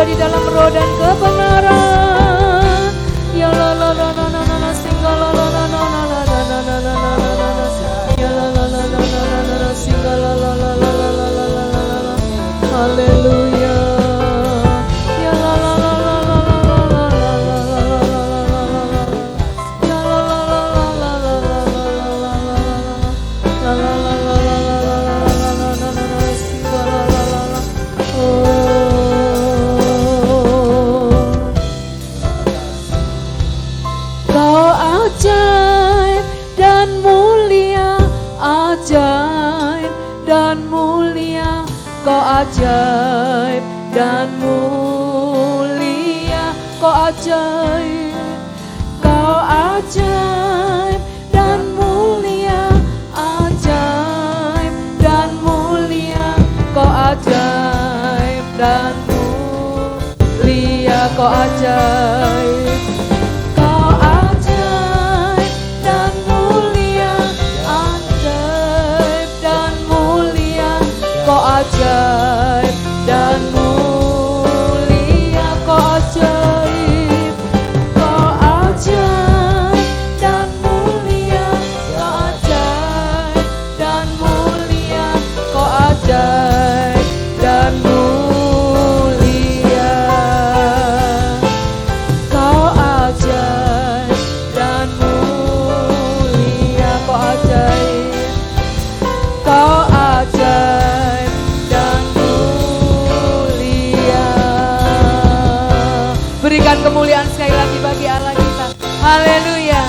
ada di dalam roh dan kebenaran. Ya la la la la la la singga la la la la la la la la la la la. Ya la la la la la la la singga la la la la la la la la la. Haleluya. Ya la la la la la la la la la la. Ya la la la la la la la la la la la. Ajaib dan mulia, ajaib dan mulia, kau ajaib dan mulia, kau ajaib, kau ajaib dan mulia, ajaib dan mulia, kau ajaib dan mulia, kau ajaib. Ajaib dan mulia, kau ajaib, kau ajaib dan mulia, kau ajaib dan mulia, kau ajaib dan mulia, kau ajaib dan mulia, kau ajaib, kau ajaib. Berikan kemuliaan sekali lagi bagi Allah kita. Haleluya,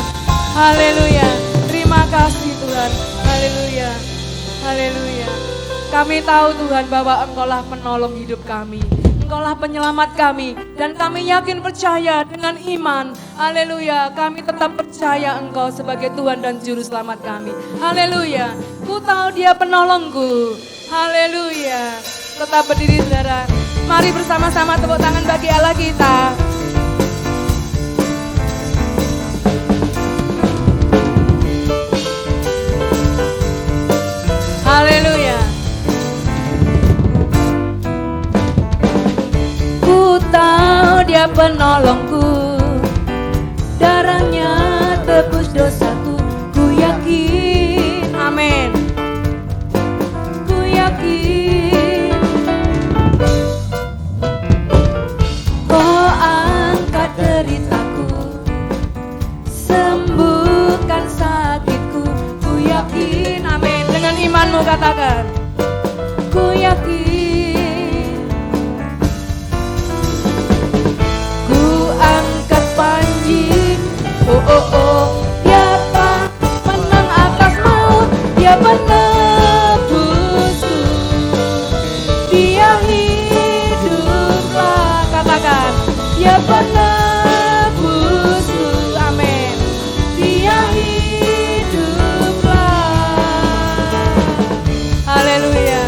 haleluya. Terima kasih Tuhan. Haleluya, haleluya. Kami tahu Tuhan bahwa Engkau-lah penolong hidup kami. Engkau-lah penyelamat kami. Dan kami yakin percaya dengan iman. Haleluya, kami tetap percaya Engkau sebagai Tuhan dan Juru Selamat kami. Haleluya, ku tahu Dia penolongku. Haleluya. Tetap berdiri saudara. Mari bersama-sama tepuk tangan bagi Allah kita. Haleluya. Ku tahu Dia penolongku, darahnya tebus dosaku, ku yakin, amin. Ku yakin, Kau angkat deritaku, sembuhkan sakitku, ku yakin, amin. Dengan imanmu katakan, ku yakin, ku angkat panji, oh oh oh, Dia menang atas maut, Dia menebusku, Dia hiduplah, katakan, Dia menebusku, amin. Dia haleluya.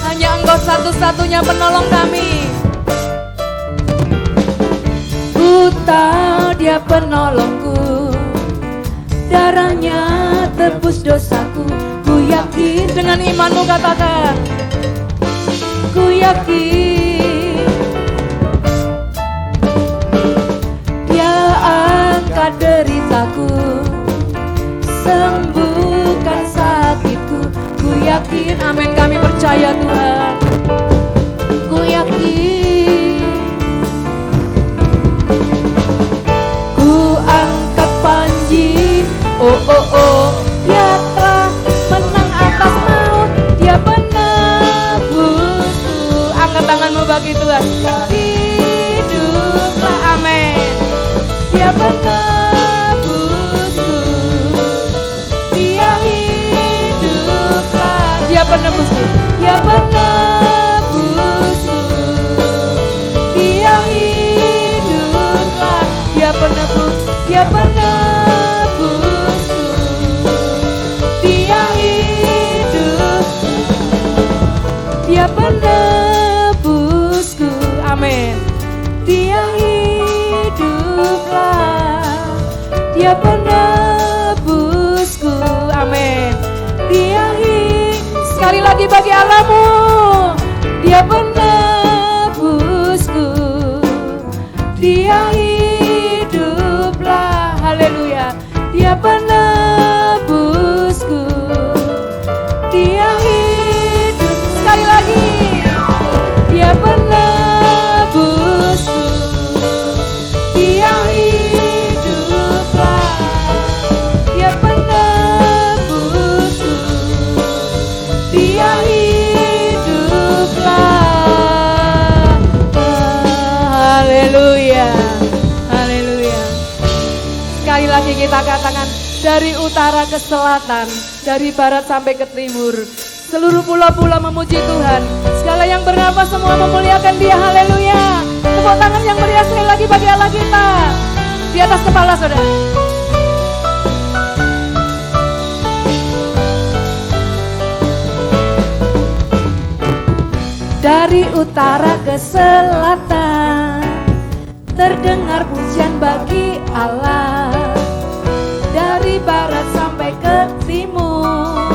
Hanya Engkau satu-satunya penolong kami. Ku tahu Dia penolongku, darahnya tebus dosaku, ku yakin. Dengan imanmu katakan, ku yakin, Dia angkat deritaku, sembuhkan sakitku, ku yakin, amin. Kami percaya Tuhan, ku yakin, ku angkat panji, oh oh oh, Dia telah menang atas maut, Dia menebusku. Angkat tanganmu bagi Tuhan, hiduplah, amin. Dia menebusku, Dia hiduplah, Dia penebusku, Dia penebusku, Dia hiduplah, Dia penebus, Dia penebusku, Dia hidup, Dia penebusku, amin. Dia hiduplah, Dia penebusku, amin. Dia sekali lagi bagi Allahmu, Dia penebusku, Sekali lagi kita katakan, dari utara ke selatan, dari barat sampai ke timur, seluruh pulau-pulau memuji Tuhan. Segala yang bernafas semua memuliakan Dia. Haleluya. Tepuk tangan yang meriah sekali lagi bagi Allah kita. Di atas kepala saudara. Dari utara ke selatan, terdengar pujian bagi Allah. Dari barat sampai ke timur,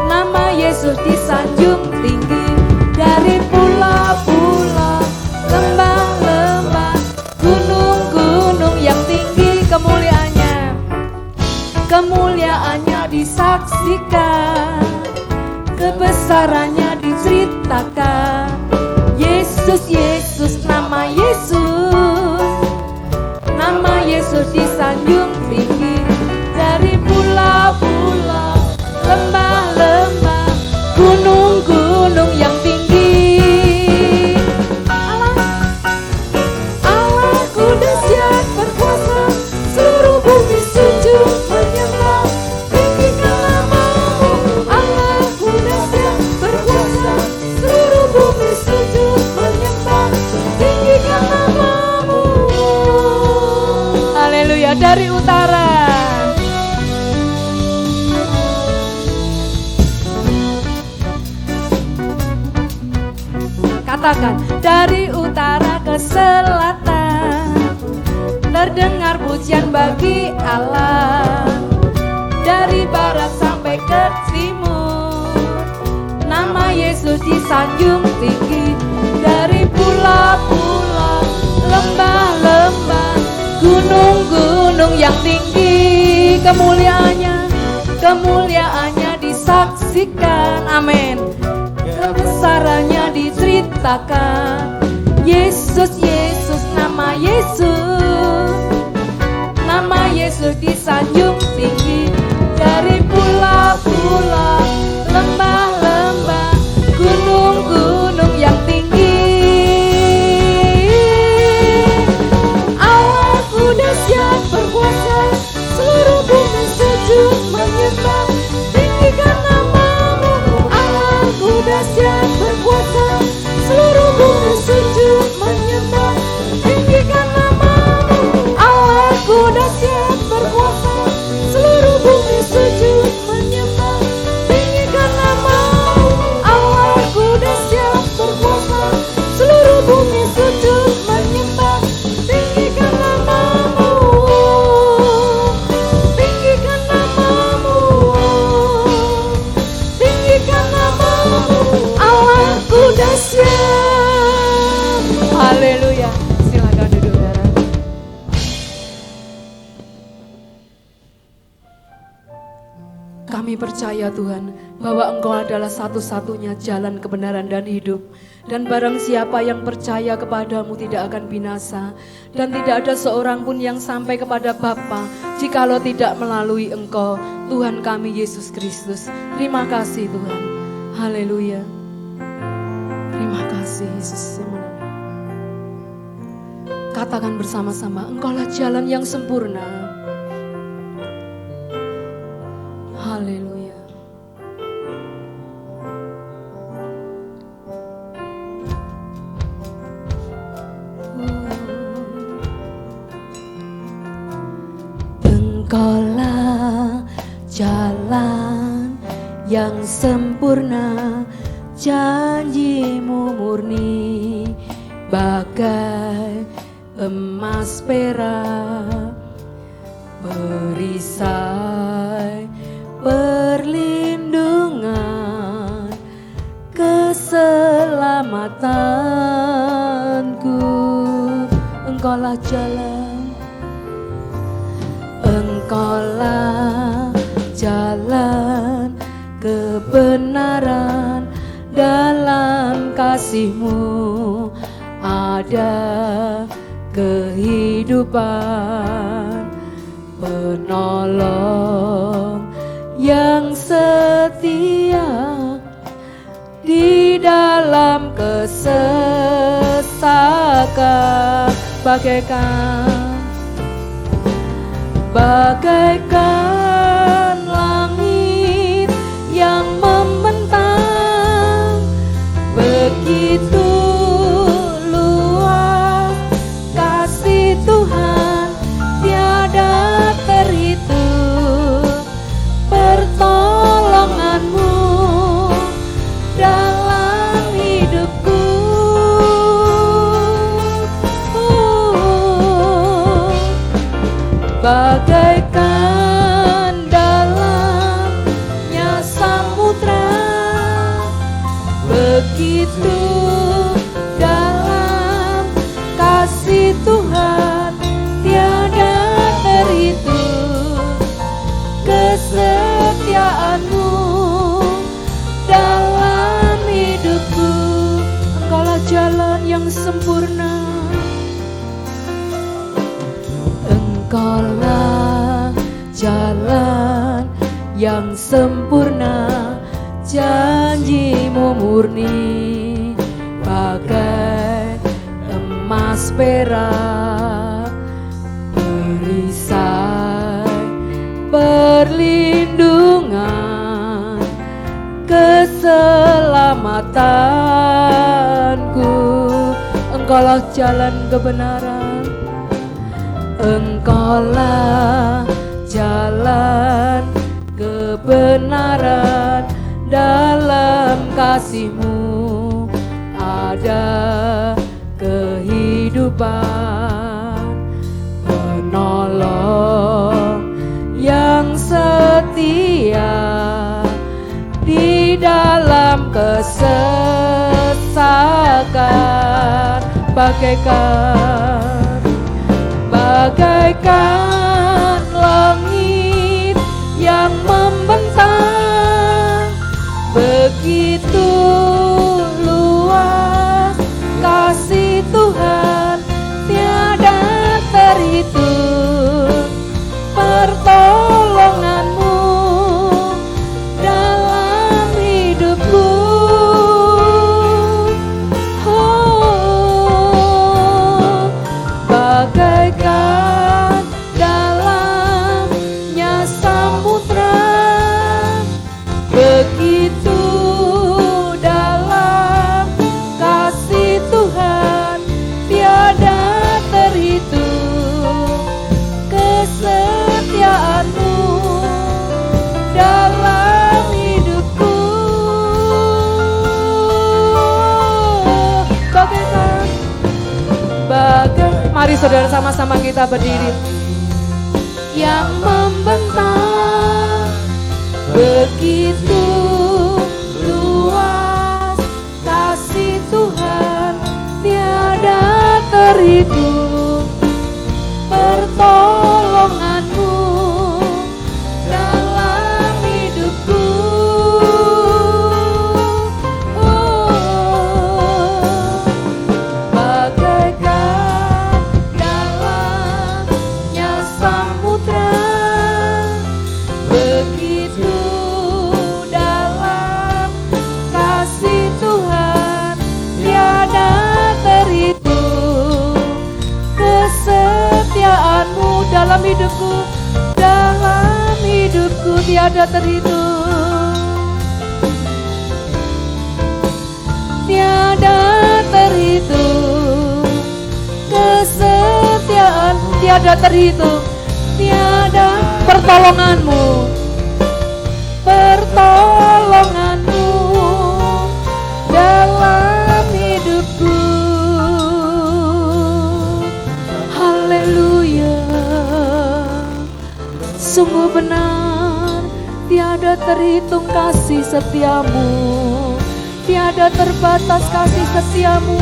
nama Yesus disanjung tinggi. Dari pulau-pulau, lembah-lembah, gunung-gunung yang tinggi, kemuliaannya disaksikan, kebesarannya diceritakan. Yesus, Yesus, nama Yesus disanjung tinggi. Dari pulau-pulau, lembah-lembah, gunung-gunung yang tinggi. Allahku dahsyat berkuasa, seluruh bumi sujud menyembah. Tinggikan nama-Mu. Allahku dahsyat berkuasa, seluruh bumi sujud menyembah. Tinggikan nama-Mu. Haleluya. Dari utara, katakan, dari utara ke selatan, terdengar pujian bagi Allah. Dari barat sampai ke timur, nama Yesus disanjung tinggi. Dari pulau-pulau, lembah-lembah, gunung-gunung yang tinggi, kemuliaannya disaksikan. Amin. Kebesarannya diceritakan. Yesus, Yesus, nama Yesus disanjung tinggi. Dari pulau-pulau, lembah-lembah, gunung-gunung yang tinggi. Allahku dahsyat berkuasa, seluruh bumi sujud menyembah. Tinggikan nama-Mu. Allahku dahsyat berkuasa, seluruh bumi sujud menyembah. Tinggikan nama-Mu. Allahku dahsyat berkuasa, seluruh bumi sujud menyembah. Tinggikan nama-Mu. Allahku dahsyat berkuasa, seluruh bumi sujud menyembah. Tinggikan nama-Mu. Tinggikan nama-Mu. Tinggikan nama-Mu. Allahku dahsyat. Haleluya. Silakan duduk, saudara. Kami percaya Tuhan bahwa Engkau adalah satu-satunya jalan kebenaran dan hidup. Dan barang siapa yang percaya kepadamu tidak akan binasa. Dan tidak ada seorang pun yang sampai kepada Bapa jikalau tidak melalui Engkau, Tuhan kami Yesus Kristus. Terima kasih Tuhan. Haleluya. Terima kasih Yesus. Katakan bersama-sama, Engkaulah jalan yang sempurna. Haleluya. Engkaulah jalan yang sempurna, janji-Mu murni bagai emas perak, perisai perlindungan, keselamatanku. Engkaulah jalan, Engkaulah jalan kebenaran, dalam kasih-Mu ada kehidupan, penolong yang setia di dalam kesesakan, bagaikan bagaikan langit yang membentang, begitu luas kasih Tuhan tiada terhitung, pertolonganmu dalam hidupku. Bagaikan dalamnya samudra, begitu dalam kasih Tuhan tiada terhitung, kesetiaanmu dalam hidupku. Engkaulah jalan yang sempurna, Engkaulah jalan yang sempurna, janjimu murni bagai emas perak, perisai perlindungan, keselamatanku. Engkaulah jalan kebenaran, Engkaulah jalan kebenaran, dalam kasih-Mu ada kehidupan, penolong yang setia di dalam kesesakan, bagaikan langit yang membentang, begitu luas kasih Tuhan tiada terhitung, pertolonganmu dalam hidupku. Bagaikan dalamnya samudra, begitu dalam kasih Tuhan tiada terhitung, kesetiaanmu dalam hidupku. Mari saudara sama-sama kita berdiri. Yang membentang, begitu luas kasih Tuhan tiada terhitung, pertolonganmu dalam hidupku. Bagaikan dalamnya samudra, begitu dalam kasih Tuhan tiada terhitung, kesetiaanmu dalam hidupku tiada terhitung, tiada terhitung, kesetiaan tiada terhitung, tiada pertolonganmu dalam hidupku. Haleluya, sungguh benar tiada terhitung kasih setiamu, tiada terbatas kasih setiamu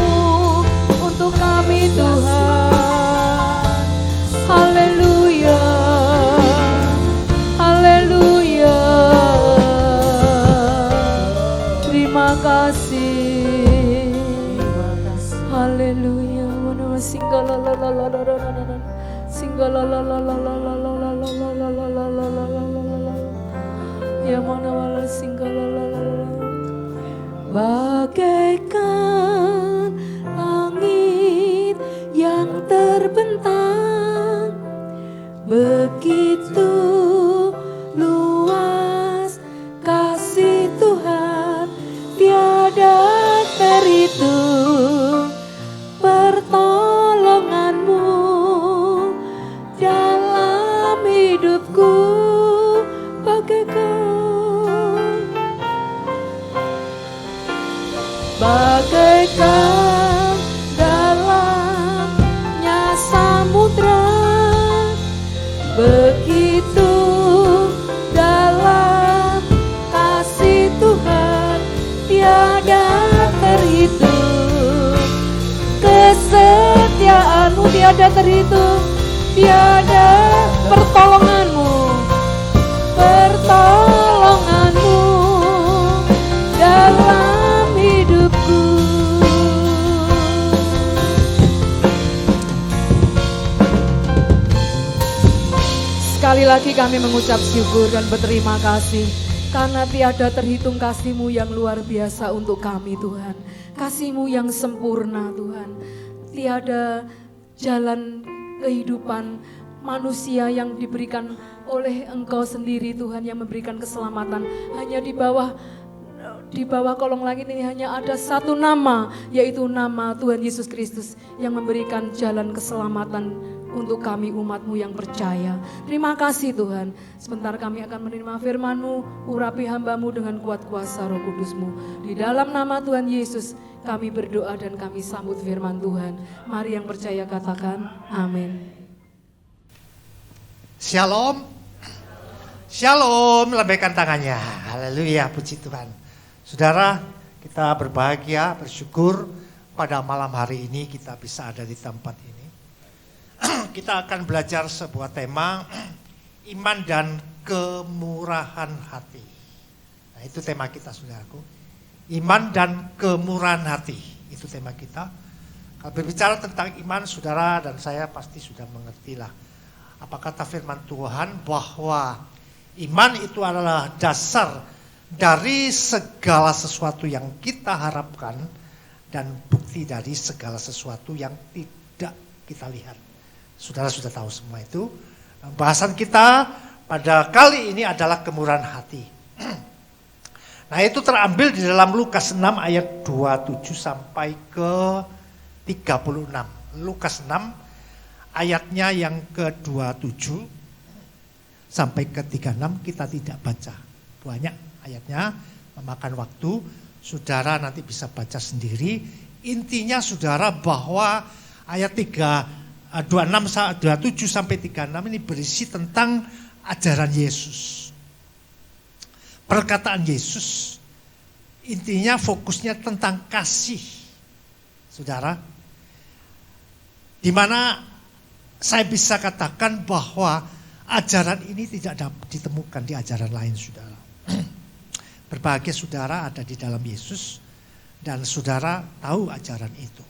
untuk kami Tuhan. Haleluya, haleluya, terima kasih. Haleluya, bagaikan langit yang terbentang, Begitu luas kasih Tuhan, tiada terhitung pertolonganmu dalam hidupku bagaikan dalamnya samudra, begitu dalam kasih Tuhan tiada terhitung, kesetiaanmu tiada terhitung, tiada pertolonganmu dalam hidupku. Sekali lagi kami mengucap syukur dan berterima kasih karena tiada terhitung kasih-Mu yang luar biasa untuk kami Tuhan. Kasih-Mu yang sempurna Tuhan. Tiada jalan kehidupan manusia yang diberikan oleh Engkau sendiri Tuhan yang memberikan keselamatan. Hanya di bawah kolong langit ini hanya ada satu nama, yaitu nama Tuhan Yesus Kristus yang memberikan jalan keselamatan untuk kami umat-Mu yang percaya. Terima kasih Tuhan. Sebentar kami akan menerima firman-Mu, urapi hamba-Mu dengan kuat kuasa Roh Kudus-Mu. Di dalam nama Tuhan Yesus kami berdoa dan kami sambut firman Tuhan. Mari yang percaya katakan amin. Shalom. Shalom, lambaikan tangannya. Haleluya, puji Tuhan. Saudara, kita berbahagia, bersyukur pada malam hari ini kita bisa ada di tempat ini. Kita akan belajar sebuah tema, iman dan kemurahan hati. Nah, itu tema kita, saudaraku. Iman dan kemurahan hati, itu tema kita. Kalau berbicara tentang iman, saudara dan saya pasti sudah mengertilah apa kata firman Tuhan bahwa iman itu adalah dasar dari segala sesuatu yang kita harapkan dan bukti dari segala sesuatu yang tidak kita lihat. Saudara sudah tahu semua itu. Bahasan kita pada kali ini adalah kemurahan hati. Nah, itu terambil di dalam Lukas 6 ayat 27 sampai ke 36. Lukas 6 ayatnya yang ke-27 sampai ke 36 kita tidak baca. Banyak ayatnya, memakan waktu. Saudara nanti bisa baca sendiri. Intinya saudara bahwa ayat 27 sampai 36 ini berisi tentang ajaran Yesus. Perkataan Yesus intinya fokusnya tentang kasih. Saudara, di mana saya bisa katakan bahwa ajaran ini tidak dapat ditemukan di ajaran lain, saudara. Berbahagia saudara ada di dalam Yesus dan saudara tahu ajaran itu.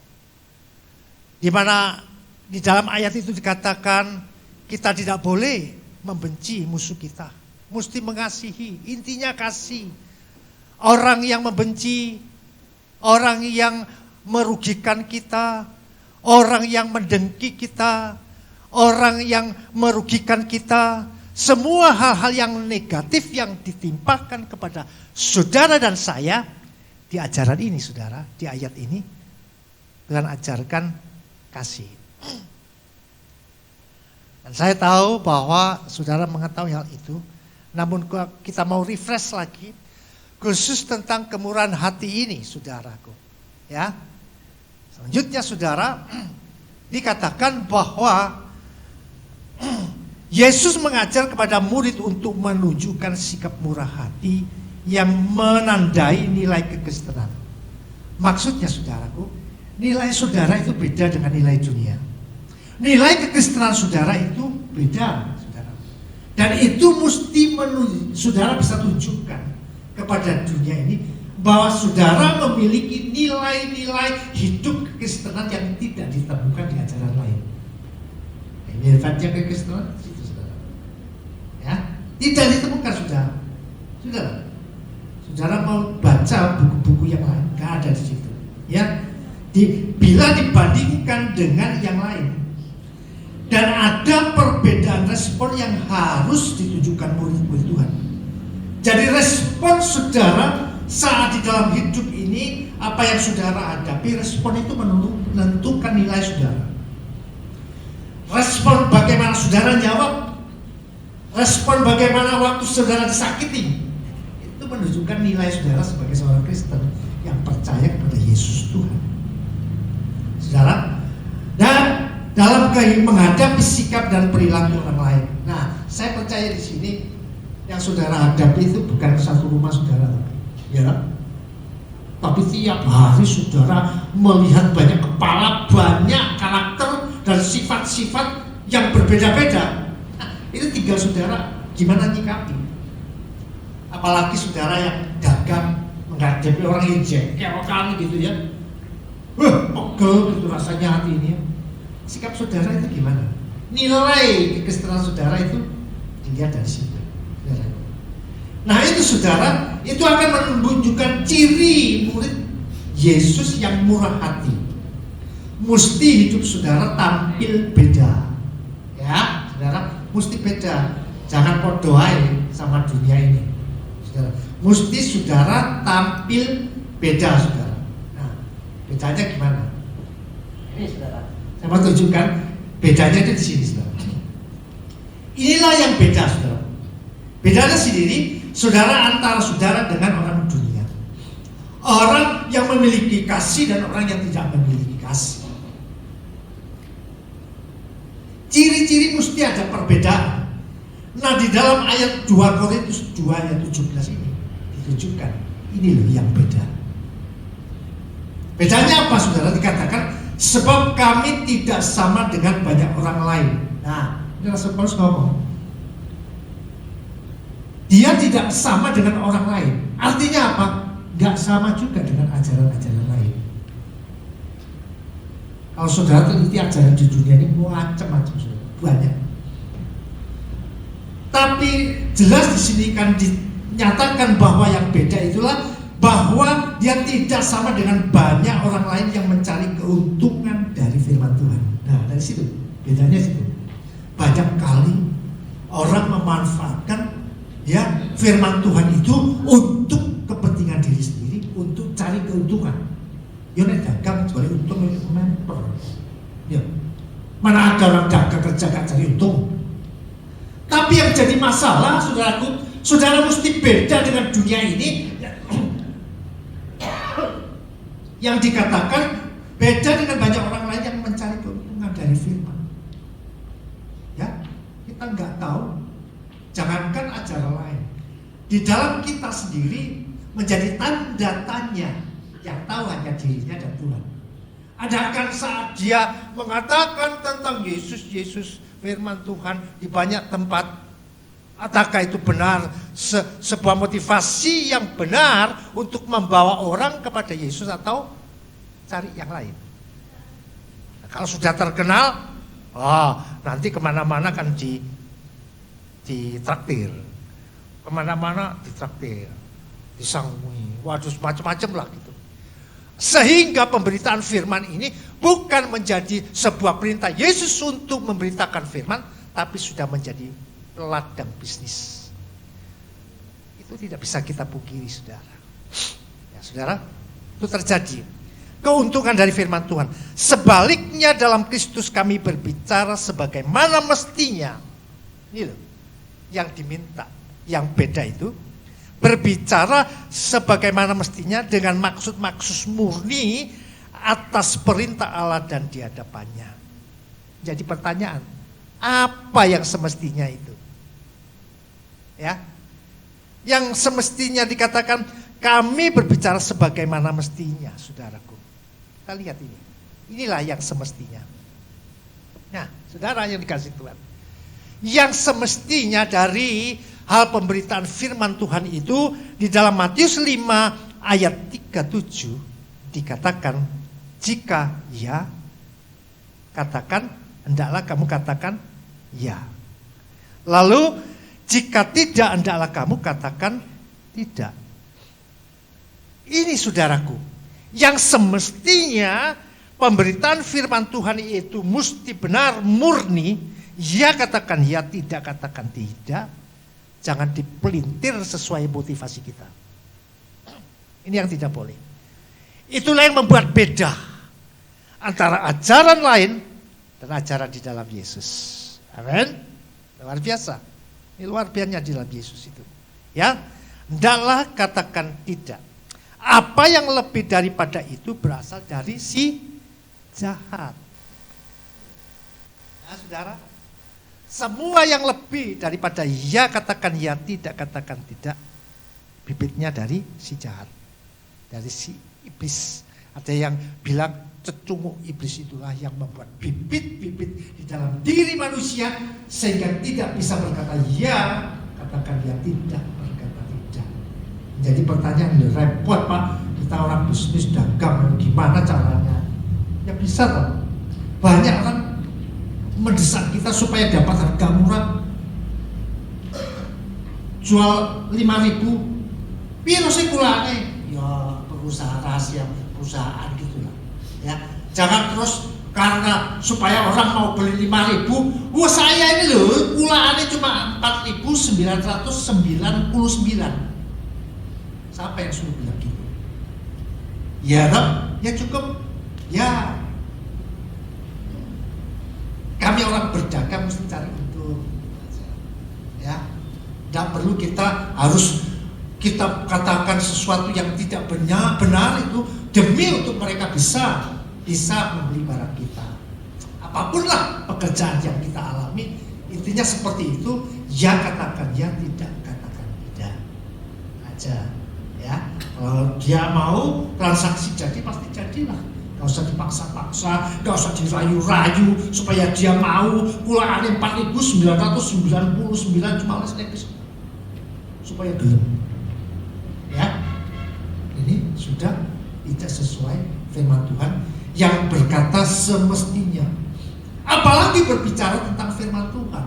Di mana di dalam ayat itu dikatakan kita tidak boleh membenci musuh kita, mesti mengasihi. Intinya kasih. Orang yang membenci, orang yang merugikan kita, orang yang mendengki kita, orang yang merugikan kita, semua hal-hal yang negatif yang ditimpakan kepada saudara dan saya di ajaran ini, saudara, di ayat ini Tuhan ajarkan kasih. Dan saya tahu bahwa saudara mengetahui hal itu, namun kita mau refresh lagi khusus tentang kemurahan hati ini, saudaraku. Ya. Selanjutnya saudara, dikatakan bahwa Yesus mengajar kepada murid untuk menunjukkan sikap murah hati yang menandai nilai kekristenan. Maksudnya saudaraku, nilai saudara itu beda dengan nilai dunia. Nilai kekristenan saudara itu beda, saudara. Dan itu mesti saudara bisa tunjukkan kepada dunia ini bahwa saudara memiliki nilai-nilai hidup kekristenan yang tidak ditemukan di ajaran lain. Ini sifatnya kekristenan itu, saudara. Ya, tidak ditemukan, saudara. Saudara mau baca buku-buku yang lain, nggak ada di situ. Ya, bila dibandingkan dengan yang lain. Dan ada perbedaan respon respon yang harus ditujukan murid-murid Tuhan. Jadi respon saudara saat di dalam hidup ini, apa yang saudara hadapi, respon itu menentukan nilai saudara. Respon bagaimana saudara jawab, respon bagaimana waktu saudara disakiti, itu menunjukkan nilai saudara sebagai seorang Kristen yang percaya kepada Yesus Tuhan. Saudara, dan dalam menghadapi sikap dan perilaku orang lain. Nah, saya percaya di sini yang saudara hadapi itu bukan satu rumah saudara, ya kan? Tapi tiap hari saudara melihat banyak kepala, banyak karakter dan sifat-sifat yang berbeda-beda. Nah, itu tinggal saudara gimana nyikapi. Apalagi saudara yang dagang menghadapi orang yang jengkel kali gitu ya, pegel gitu rasanya hati ini. Sikap saudara itu gimana? Nilai kekristenan saudara itu dilihat dari situ. Nah itu saudara, itu akan menunjukkan ciri murid Yesus yang murah hati. Mesti hidup saudara tampil beda. Ya, saudara, mesti beda. Jangan podoai sama dunia ini. Saudara, mesti saudara tampil beda, saudara. Nah, bedanya gimana? Ini saudara, saya mau tunjukkan bedanya di sini, saudara. Inilah yang beda, saudara. Bedanya sendiri, saudara, antara saudara dengan orang dunia. Orang yang memiliki kasih dan orang yang tidak memiliki kasih. Ciri-ciri mesti ada perbedaan. Nah, di dalam ayat 2 Korintus 2 ayat 17 ini ditunjukkan ini loh yang beda. Bedanya apa, saudara? Dikatakan sebab kami tidak sama dengan banyak orang lain. Nah, ini Rasul Paulus ngomong, dia tidak sama dengan orang lain. Artinya apa? Gak sama juga dengan ajaran-ajaran lain. Kalau saudara teliti ajaran di dunia ini macam-macam, banyak. Tapi jelas di sini kan dinyatakan bahwa yang beda itulah bahwa dia tidak sama dengan banyak orang lain yang mencari keuntungan dari firman Tuhan. Nah, dari situ bedanya situ. Banyak kali orang memanfaatkan ya firman Tuhan itu untuk kepentingan diri sendiri, untuk cari keuntungan. Ya nek dagang cari untung itu memper. Ya. Mana ada orang dagang kerja gak cari untung. Tapi yang jadi masalah, saudaraku, saudara mesti beda dengan dunia ini. Yang dikatakan beda dengan banyak orang lain yang mencari keuntungan dari firman. Ya, kita nggak tahu. Jangankan ajaran lain, di dalam kita sendiri menjadi tanda tanya. Yang tahu hanya dirinya dan Tuhan. Adakah saat dia mengatakan tentang Yesus firman Tuhan di banyak tempat, adakah itu benar sebuah motivasi yang benar untuk membawa orang kepada Yesus atau cari yang lain? Nah, kalau sudah terkenal, nanti kemana-mana kan ditraktir, kemana-mana ditraktir, disangui, waduh macam-macam lah gitu. Sehingga pemberitaan firman ini bukan menjadi sebuah perintah Yesus untuk memberitakan firman, tapi sudah menjadi ladang bisnis. Itu tidak bisa kita pungkiri, saudara. Ya, saudara, itu terjadi. Keuntungan dari firman Tuhan. Sebaliknya dalam Kristus kami berbicara sebagaimana mestinya. Ini loh yang diminta, yang beda itu. Berbicara sebagaimana mestinya dengan maksud-maksud murni atas perintah Allah dan di hadapannya. Jadi pertanyaan, apa yang semestinya itu? Ya, yang semestinya dikatakan kami berbicara sebagaimana mestinya, saudaraku. Kita lihat ini, inilah yang semestinya. Nah, saudara yang dikasih Tuhan, yang semestinya dari hal pemberitaan firman Tuhan itu di dalam Matius 5 ayat 37 dikatakan, jika ya, katakan, hendaklah kamu katakan ya. Lalu jika tidak, hendaklah kamu katakan tidak. Ini saudaraku, yang semestinya pemberitaan firman Tuhan itu mesti benar, murni, ya katakan ya, tidak katakan tidak. Jangan dipelintir sesuai motivasi kita. Ini yang tidak boleh. Itulah yang membuat beda antara ajaran lain dan ajaran di dalam Yesus. Amin. Luar biasa. Ini luar biasa di dalam Yesus itu. Ya, hendaklah katakan tidak. Apa yang lebih daripada itu berasal dari si jahat. Nah, saudara, semua yang lebih daripada ya katakan ya, tidak katakan tidak, bibitnya dari si jahat, dari si iblis. Ada yang bilang cecunguk iblis itulah yang membuat bibit-bibit di dalam diri manusia sehingga tidak bisa berkata ya, katakan ya, tidak berkata tidak. Jadi pertanyaan repot Pak, kita orang bisnis dagang, gimana caranya? Ya bisa loh. Banyak orang mendesak kita supaya dapat harga murah. Jual 5.000, piro sih kulane? Ya perusahaan rahasia perusahaan gitulah. Ya, jangan terus karena supaya orang mau beli 5.000, wah saya ini loh kulane cuma 4.999. Siapa yang suruh bilang gitu? Ya dong, ya cukup. Ya, kami orang berdagang mesti cari untung. Ya, tidak perlu kita harus kita katakan sesuatu yang tidak benar itu demi untuk mereka bisa membeli barang kita. Apapun lah pekerjaan yang kita alami, intinya seperti itu. Ya katakan ya, tidak katakan tidak aja. Ya, kalau dia mau transaksi jadi pasti jadilah. Gak usah dipaksa-paksa, gak usah dirayu-rayu supaya dia mau. Kulaane 4.999 cuma les supaya gelem. Ya, ini sudah tidak sesuai firman Tuhan yang berkata semestinya. Apalagi berbicara tentang firman Tuhan,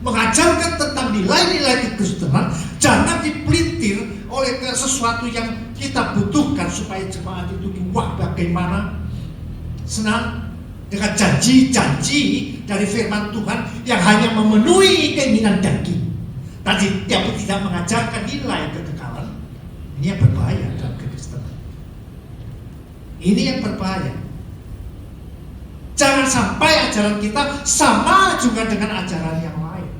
mengajarkan tentang nilai-nilai kekristenan, jangan dipelintir oleh sesuatu yang kita butuhkan supaya jemaat itu wah bagaimana senang dengan janji-janji dari firman Tuhan yang hanya memenuhi keinginan daging. Tadi tapi tidak mengajarkan nilai kekekalan. Ini yang berbahaya dalam kekristenan. Ini yang berbahaya. Jangan sampai ajaran kita sama juga dengan ajaran yang lain.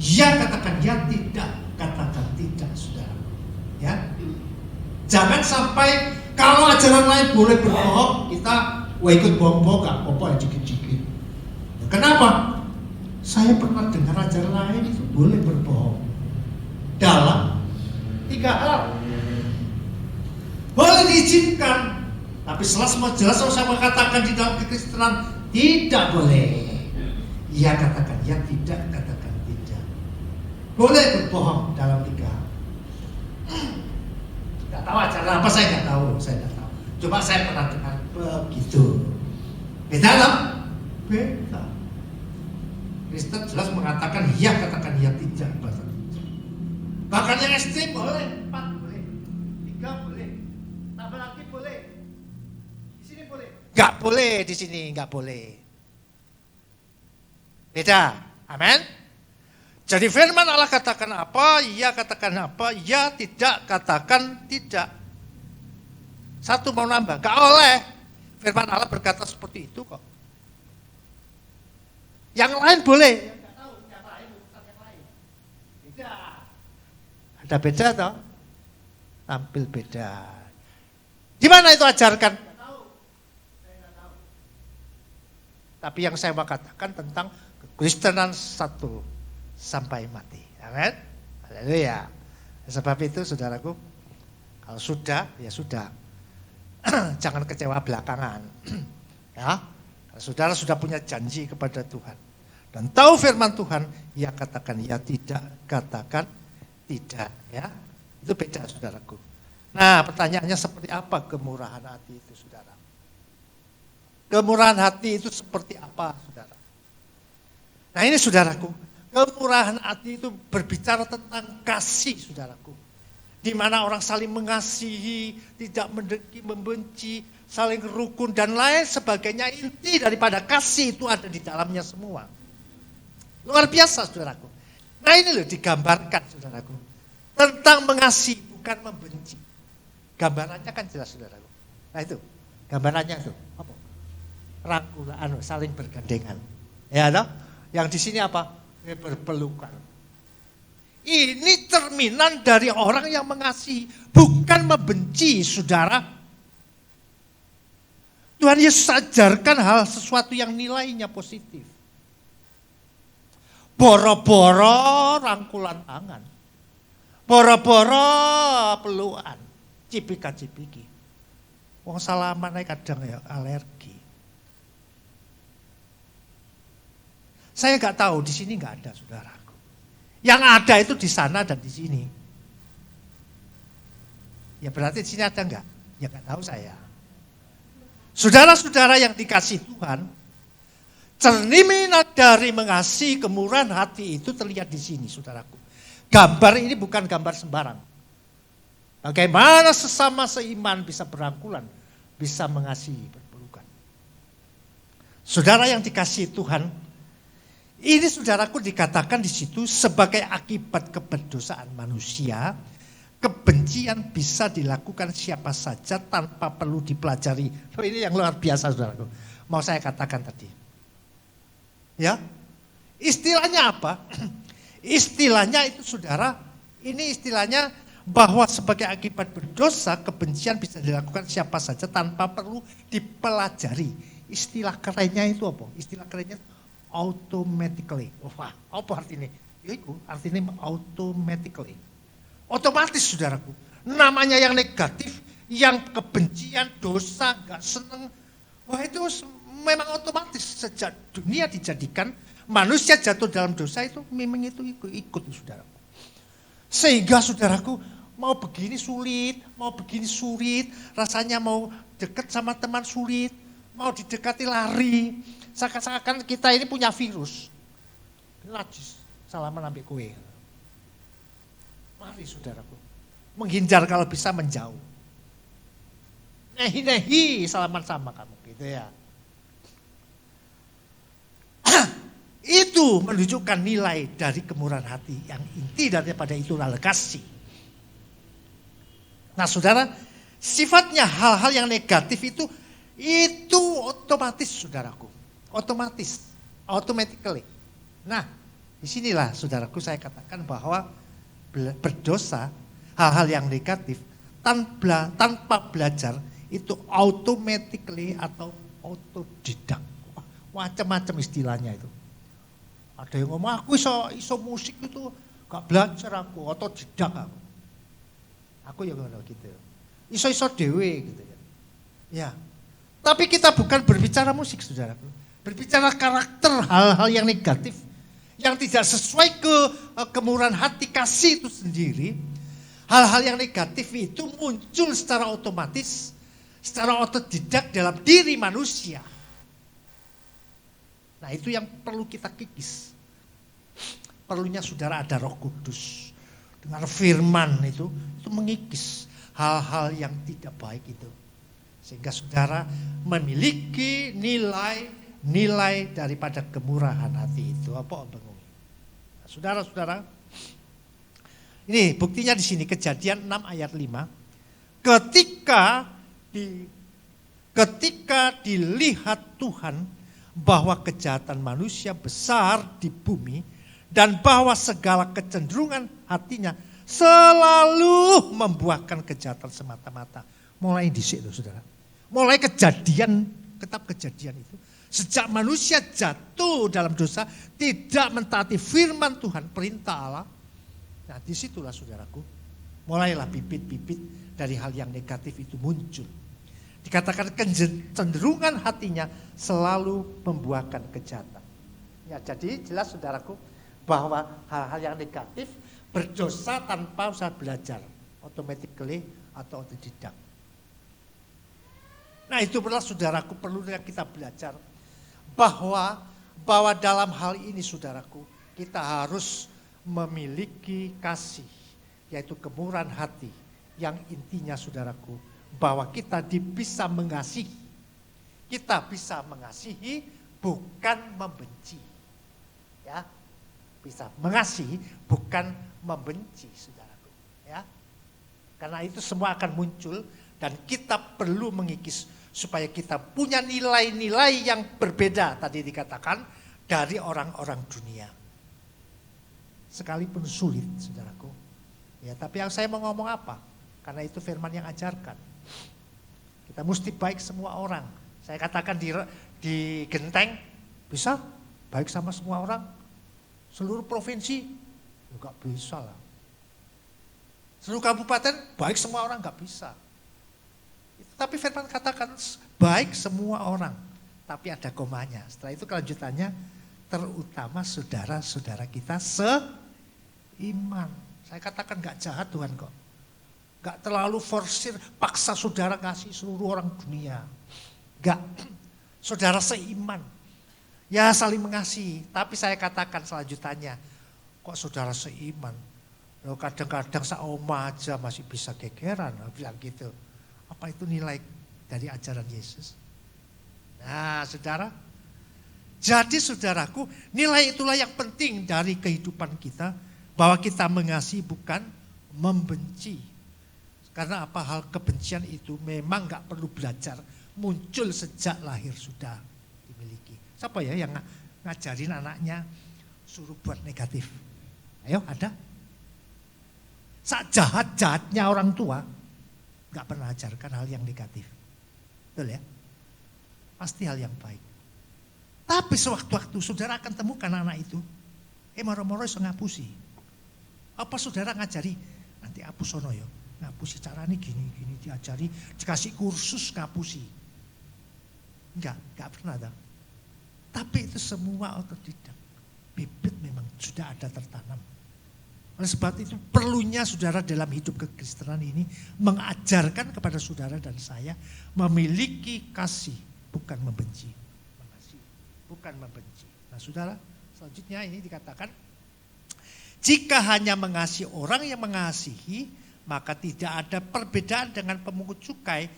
Ya katakan ya, tidak katakan tidak, saudara. Ya, jangan sampai kalau ajaran lain boleh berbohong, kita ikut bohong-bohong, gak apa-apa ya dikit-dikit. Kenapa? Saya pernah dengar ajaran lain itu boleh berbohong dalam 3 hal. Boleh diizinkan, tapi setelah semua jelas saya katakan di dalam kekristenan tidak boleh. Ya katakan ya, tidak katakan tidak. Boleh berbohong dalam 3 hal. Gak tahu ajaran apa, saya gak tahu. Cuma saya pernah dengar begitu. Beda lah. Beda. Kristen jelas mengatakan ya, katakan ya, tidak. Bahkan yang ekstrim boleh, 4 boleh, 3 boleh, tambah lagi boleh. Di sini boleh. Gak boleh di sini, gak boleh. Beda. Amin. Jadi firman Allah katakan apa, ya katakan apa, ya tidak katakan tidak. Satu mau nambah, gak oleh. Firman Allah berkata seperti itu kok. Yang lain boleh. Gak tahu, yang lain bukan yang lain. Beda. Ada beda toh? Tampil beda. Di mana itu ajarkan? Gak tahu. Saya gak tahu. Tapi yang saya mau katakan tentang kekristenan satu sampai mati. Amin. Haleluya. Sebab itu saudaraku, kalau sudah, ya sudah. Jangan kecewa belakangan. Ya, saudara sudah punya janji kepada Tuhan dan tahu firman Tuhan, ya katakan ya, tidak katakan tidak. Ya, itu beda saudaraku. Nah, pertanyaannya seperti apa kemurahan hati itu, saudara? Kemurahan hati itu seperti apa, saudara? Nah, ini saudaraku, kemurahan hati itu berbicara tentang kasih, saudaraku. Di mana orang saling mengasihi, tidak mendengki, membenci, saling rukun dan lain sebagainya. Inti daripada kasih itu ada di dalamnya semua. Luar biasa saudaraku. Nah ini loh digambarkan saudaraku. Tentang mengasihi bukan membenci. Gambarannya kan jelas saudaraku. Nah itu gambarannya itu apa? Rangkulan, saling bergandengan. Ya toh? Yang di sini apa? Berpelukan. Ini cerminan dari orang yang mengasihi, bukan membenci, saudara. Tuhan Yesus ajarkan hal sesuatu yang nilainya positif. Boro-boro rangkulan tangan. Boro-boro pelukan. Cipika-cipiki. Wong salaman kadang ya alergi. Saya nggak tahu, di sini nggak ada saudaraku. Yang ada itu di sana dan di sini. Ya berarti di sini ada nggak? Ya nggak tahu saya. Saudara-saudara yang dikasih Tuhan, cerminan dari mengasihi kemurahan hati itu terlihat di sini saudaraku. Gambar ini bukan gambar sembarang. Bagaimana sesama seiman bisa berangkulan, bisa mengasihi, berpelukan. Saudara yang dikasihi Tuhan, ini saudaraku dikatakan di situ sebagai akibat keberdosaan manusia, kebencian bisa dilakukan siapa saja tanpa perlu dipelajari. Ini yang luar biasa saudaraku. Mau saya katakan tadi. Ya, istilahnya apa? Istilahnya itu saudara, ini istilahnya bahwa sebagai akibat berdosa, kebencian bisa dilakukan siapa saja tanpa perlu dipelajari. Istilah kerennya itu apa? Istilah kerennya automatically. Wah, apa artinya? Itu artinya automatically. Otomatis saudaraku. Namanya yang negatif, yang kebencian, dosa, gak seneng. Wah itu memang otomatis sejak dunia dijadikan, manusia jatuh dalam dosa itu memang itu ikut saudaraku. Sehingga saudaraku mau begini sulit, mau begini sulit, rasanya mau dekat sama teman sulit, mau didekati lari. Seakan-akan kita ini punya virus. Najis, salaman ambil kue. Mari saudaraku, menghindar kalau bisa menjauh. Nehi-nehi salaman sama kamu gitu ya. Itu menunjukkan nilai dari kemurahan hati yang inti daripada itu adalah kasih. Nah saudara, sifatnya hal-hal yang negatif itu otomatis saudaraku. Otomatis, automatically. Nah, disinilah saudaraku saya katakan bahwa berdosa, hal-hal yang negatif tanpa belajar itu automatically atau autodidak. Macam-macam istilahnya itu. Ada yang ngomong aku iso musik itu gak belajar aku, autodidak aku. Aku ya ngono gitu. Iso-iso dewe gitu ya. Ya. Tapi kita bukan berbicara musik saudaraku. Berbicara karakter hal-hal yang negatif, yang tidak sesuai kemurahan hati kasih itu sendiri. Hal-hal yang negatif itu muncul secara otomatis, secara otodidak dalam diri manusia. Nah itu yang perlu kita kikis. Perlunya saudara ada Roh Kudus. Dengan firman itu mengikis hal-hal yang tidak baik itu. Sehingga saudara memiliki nilai daripada kemurahan hati itu. Apa bingung? Nah, saudara-saudara, ini buktinya di sini Kejadian 6 ayat 5. Ketika dilihat Tuhan bahwa kejahatan manusia besar di bumi dan bahwa segala kecenderungan hatinya selalu membuahkan kejahatan semata-mata. Mulai di situ saudara. Mulai kitab kejadian itu. Sejak manusia jatuh dalam dosa, tidak mentaati firman Tuhan, perintah Allah. Nah disitulah saudaraku, mulailah bibit-bibit dari hal yang negatif itu muncul. Dikatakan kecenderungan hatinya selalu membuahkan kejahatan. Ya, jadi jelas saudaraku bahwa hal-hal yang negatif berdosa tanpa usah belajar, automatically atau otodidak. Nah itu benar saudaraku, perlu kita belajar bahwa dalam hal ini saudaraku kita harus memiliki kasih, yaitu kemurahan hati yang intinya saudaraku bahwa kita bisa mengasihi. Kita bisa mengasihi bukan membenci. Ya, bisa mengasihi, bukan membenci, saudaraku. Ya, karena itu semua akan muncul dan kita perlu mengikis supaya kita punya nilai-nilai yang berbeda tadi dikatakan dari orang-orang dunia. Sekalipun sulit, saudaraku. Ya, tapi yang saya mau ngomong apa? Karena itu firman yang ajarkan. Kita mesti baik semua orang. Saya katakan di Genteng bisa baik sama semua orang. Seluruh provinsi enggak bisa lah. Seluruh kabupaten baik semua orang enggak bisa. Tapi firman katakan baik semua orang. Tapi ada komanya. Setelah itu kelanjutannya terutama saudara-saudara kita seiman. Saya katakan enggak jahat Tuhan kok. Enggak terlalu forsir paksa saudara kasih seluruh orang dunia. Enggak. Saudara seiman. Ya saling mengasihi, tapi saya katakan selanjutannya, kok saudara seiman? Loh, kadang-kadang seoma aja masih bisa gegeran, bilang gitu. Apa itu nilai dari ajaran Yesus? Nah saudara, jadi saudaraku, nilai itulah yang penting dari kehidupan kita, bahwa kita mengasihi bukan membenci. Karena apa, hal kebencian itu memang gak perlu belajar, muncul sejak lahir sudah dimiliki. Siapa ya yang ngajarin anaknya suruh buat negatif? Ayo, ada? Saat jahat-jahatnya orang tua gak pernah ajarkan hal yang negatif. Betul ya? Pasti hal yang baik. Tapi sewaktu-waktu saudara akan temukan anak itu, moro-moro iso ngapusi. Apa saudara ngajari? Nanti apusono ya, ngapusi caranya gini-gini diajari, dikasih kursus ngapusi. Enggak pernah ada. Tapi itu semua otodidak. Bibit memang sudah ada tertanam. Oleh sebab itu perlunya saudara dalam hidup kekristenan ini mengajarkan kepada saudara dan saya memiliki kasih, bukan membenci. Mengasihi, bukan membenci. Nah saudara, selanjutnya ini dikatakan, jika hanya mengasihi orang yang mengasihi, maka tidak ada perbedaan dengan pemungut cukai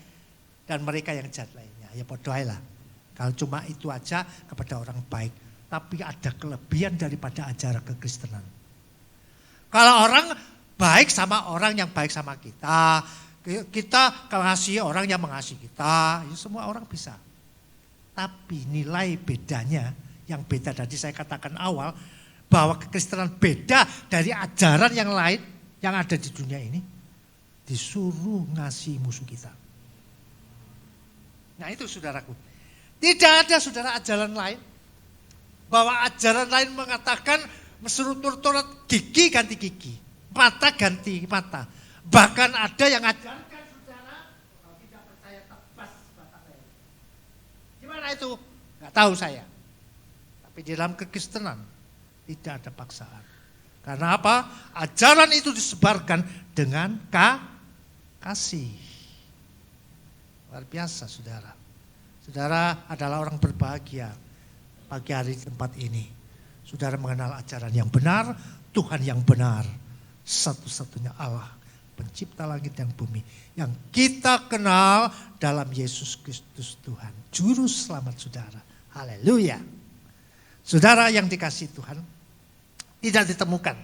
dan mereka yang jahat lainnya. Ya bodohlah. Kalau cuma itu aja kepada orang baik. Tapi ada kelebihan daripada ajaran kekristenan. Kalau orang baik sama orang yang baik sama kita. Kita mengasihi orang yang mengasihi kita. Ya semua orang bisa. Tapi nilai bedanya, yang beda tadi saya katakan awal, bahwa kekristenan beda dari ajaran yang lain yang ada di dunia ini. Disuruh ngasih musuh kita. Nah itu saudaraku. Tidak ada saudara ajaran lain. Bahwa ajaran lain mengatakan mesuruh turut gigi ganti gigi. Mata ganti mata. Bahkan ada yang ajarkan saudara, kalau tidak percaya tebas mata saya. Gimana itu? Gak tahu saya. Tapi di dalam kekristenan tidak ada paksaan. Karena apa? Ajaran itu disebarkan dengan kasih. Luar biasa saudara. Saudara adalah orang berbahagia pagi hari di tempat ini. Saudara mengenal ajaran yang benar, Tuhan yang benar. Satu-satunya Allah, pencipta langit dan bumi. Yang kita kenal dalam Yesus Kristus Tuhan. Juru selamat saudara. Haleluya. Saudara yang dikasihi Tuhan, tidak ditemukan.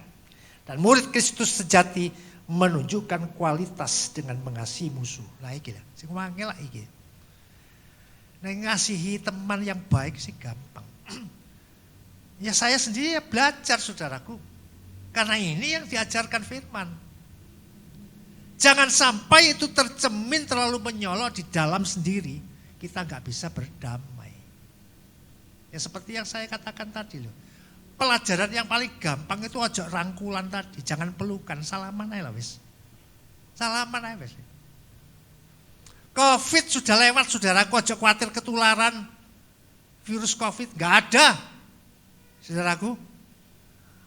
Dan murid Kristus sejati menunjukkan kualitas dengan mengasihi musuh. Nah iki lah, sing wangel iki. Nah, ngasihi teman yang baik sih gampang. Ya saya sendiri ya belajar saudaraku. Karena ini yang diajarkan firman. Jangan sampai itu tercemin terlalu menyolok di dalam sendiri. Kita gak bisa berdamai. Ya seperti yang saya katakan tadi loh. Pelajaran yang paling gampang itu ojo rangkulan tadi. Jangan pelukan, salaman aja lah wis. Salaman aja wis. Covid sudah lewat saudaraku, ojo khawatir ketularan virus Covid, gak ada saudaraku.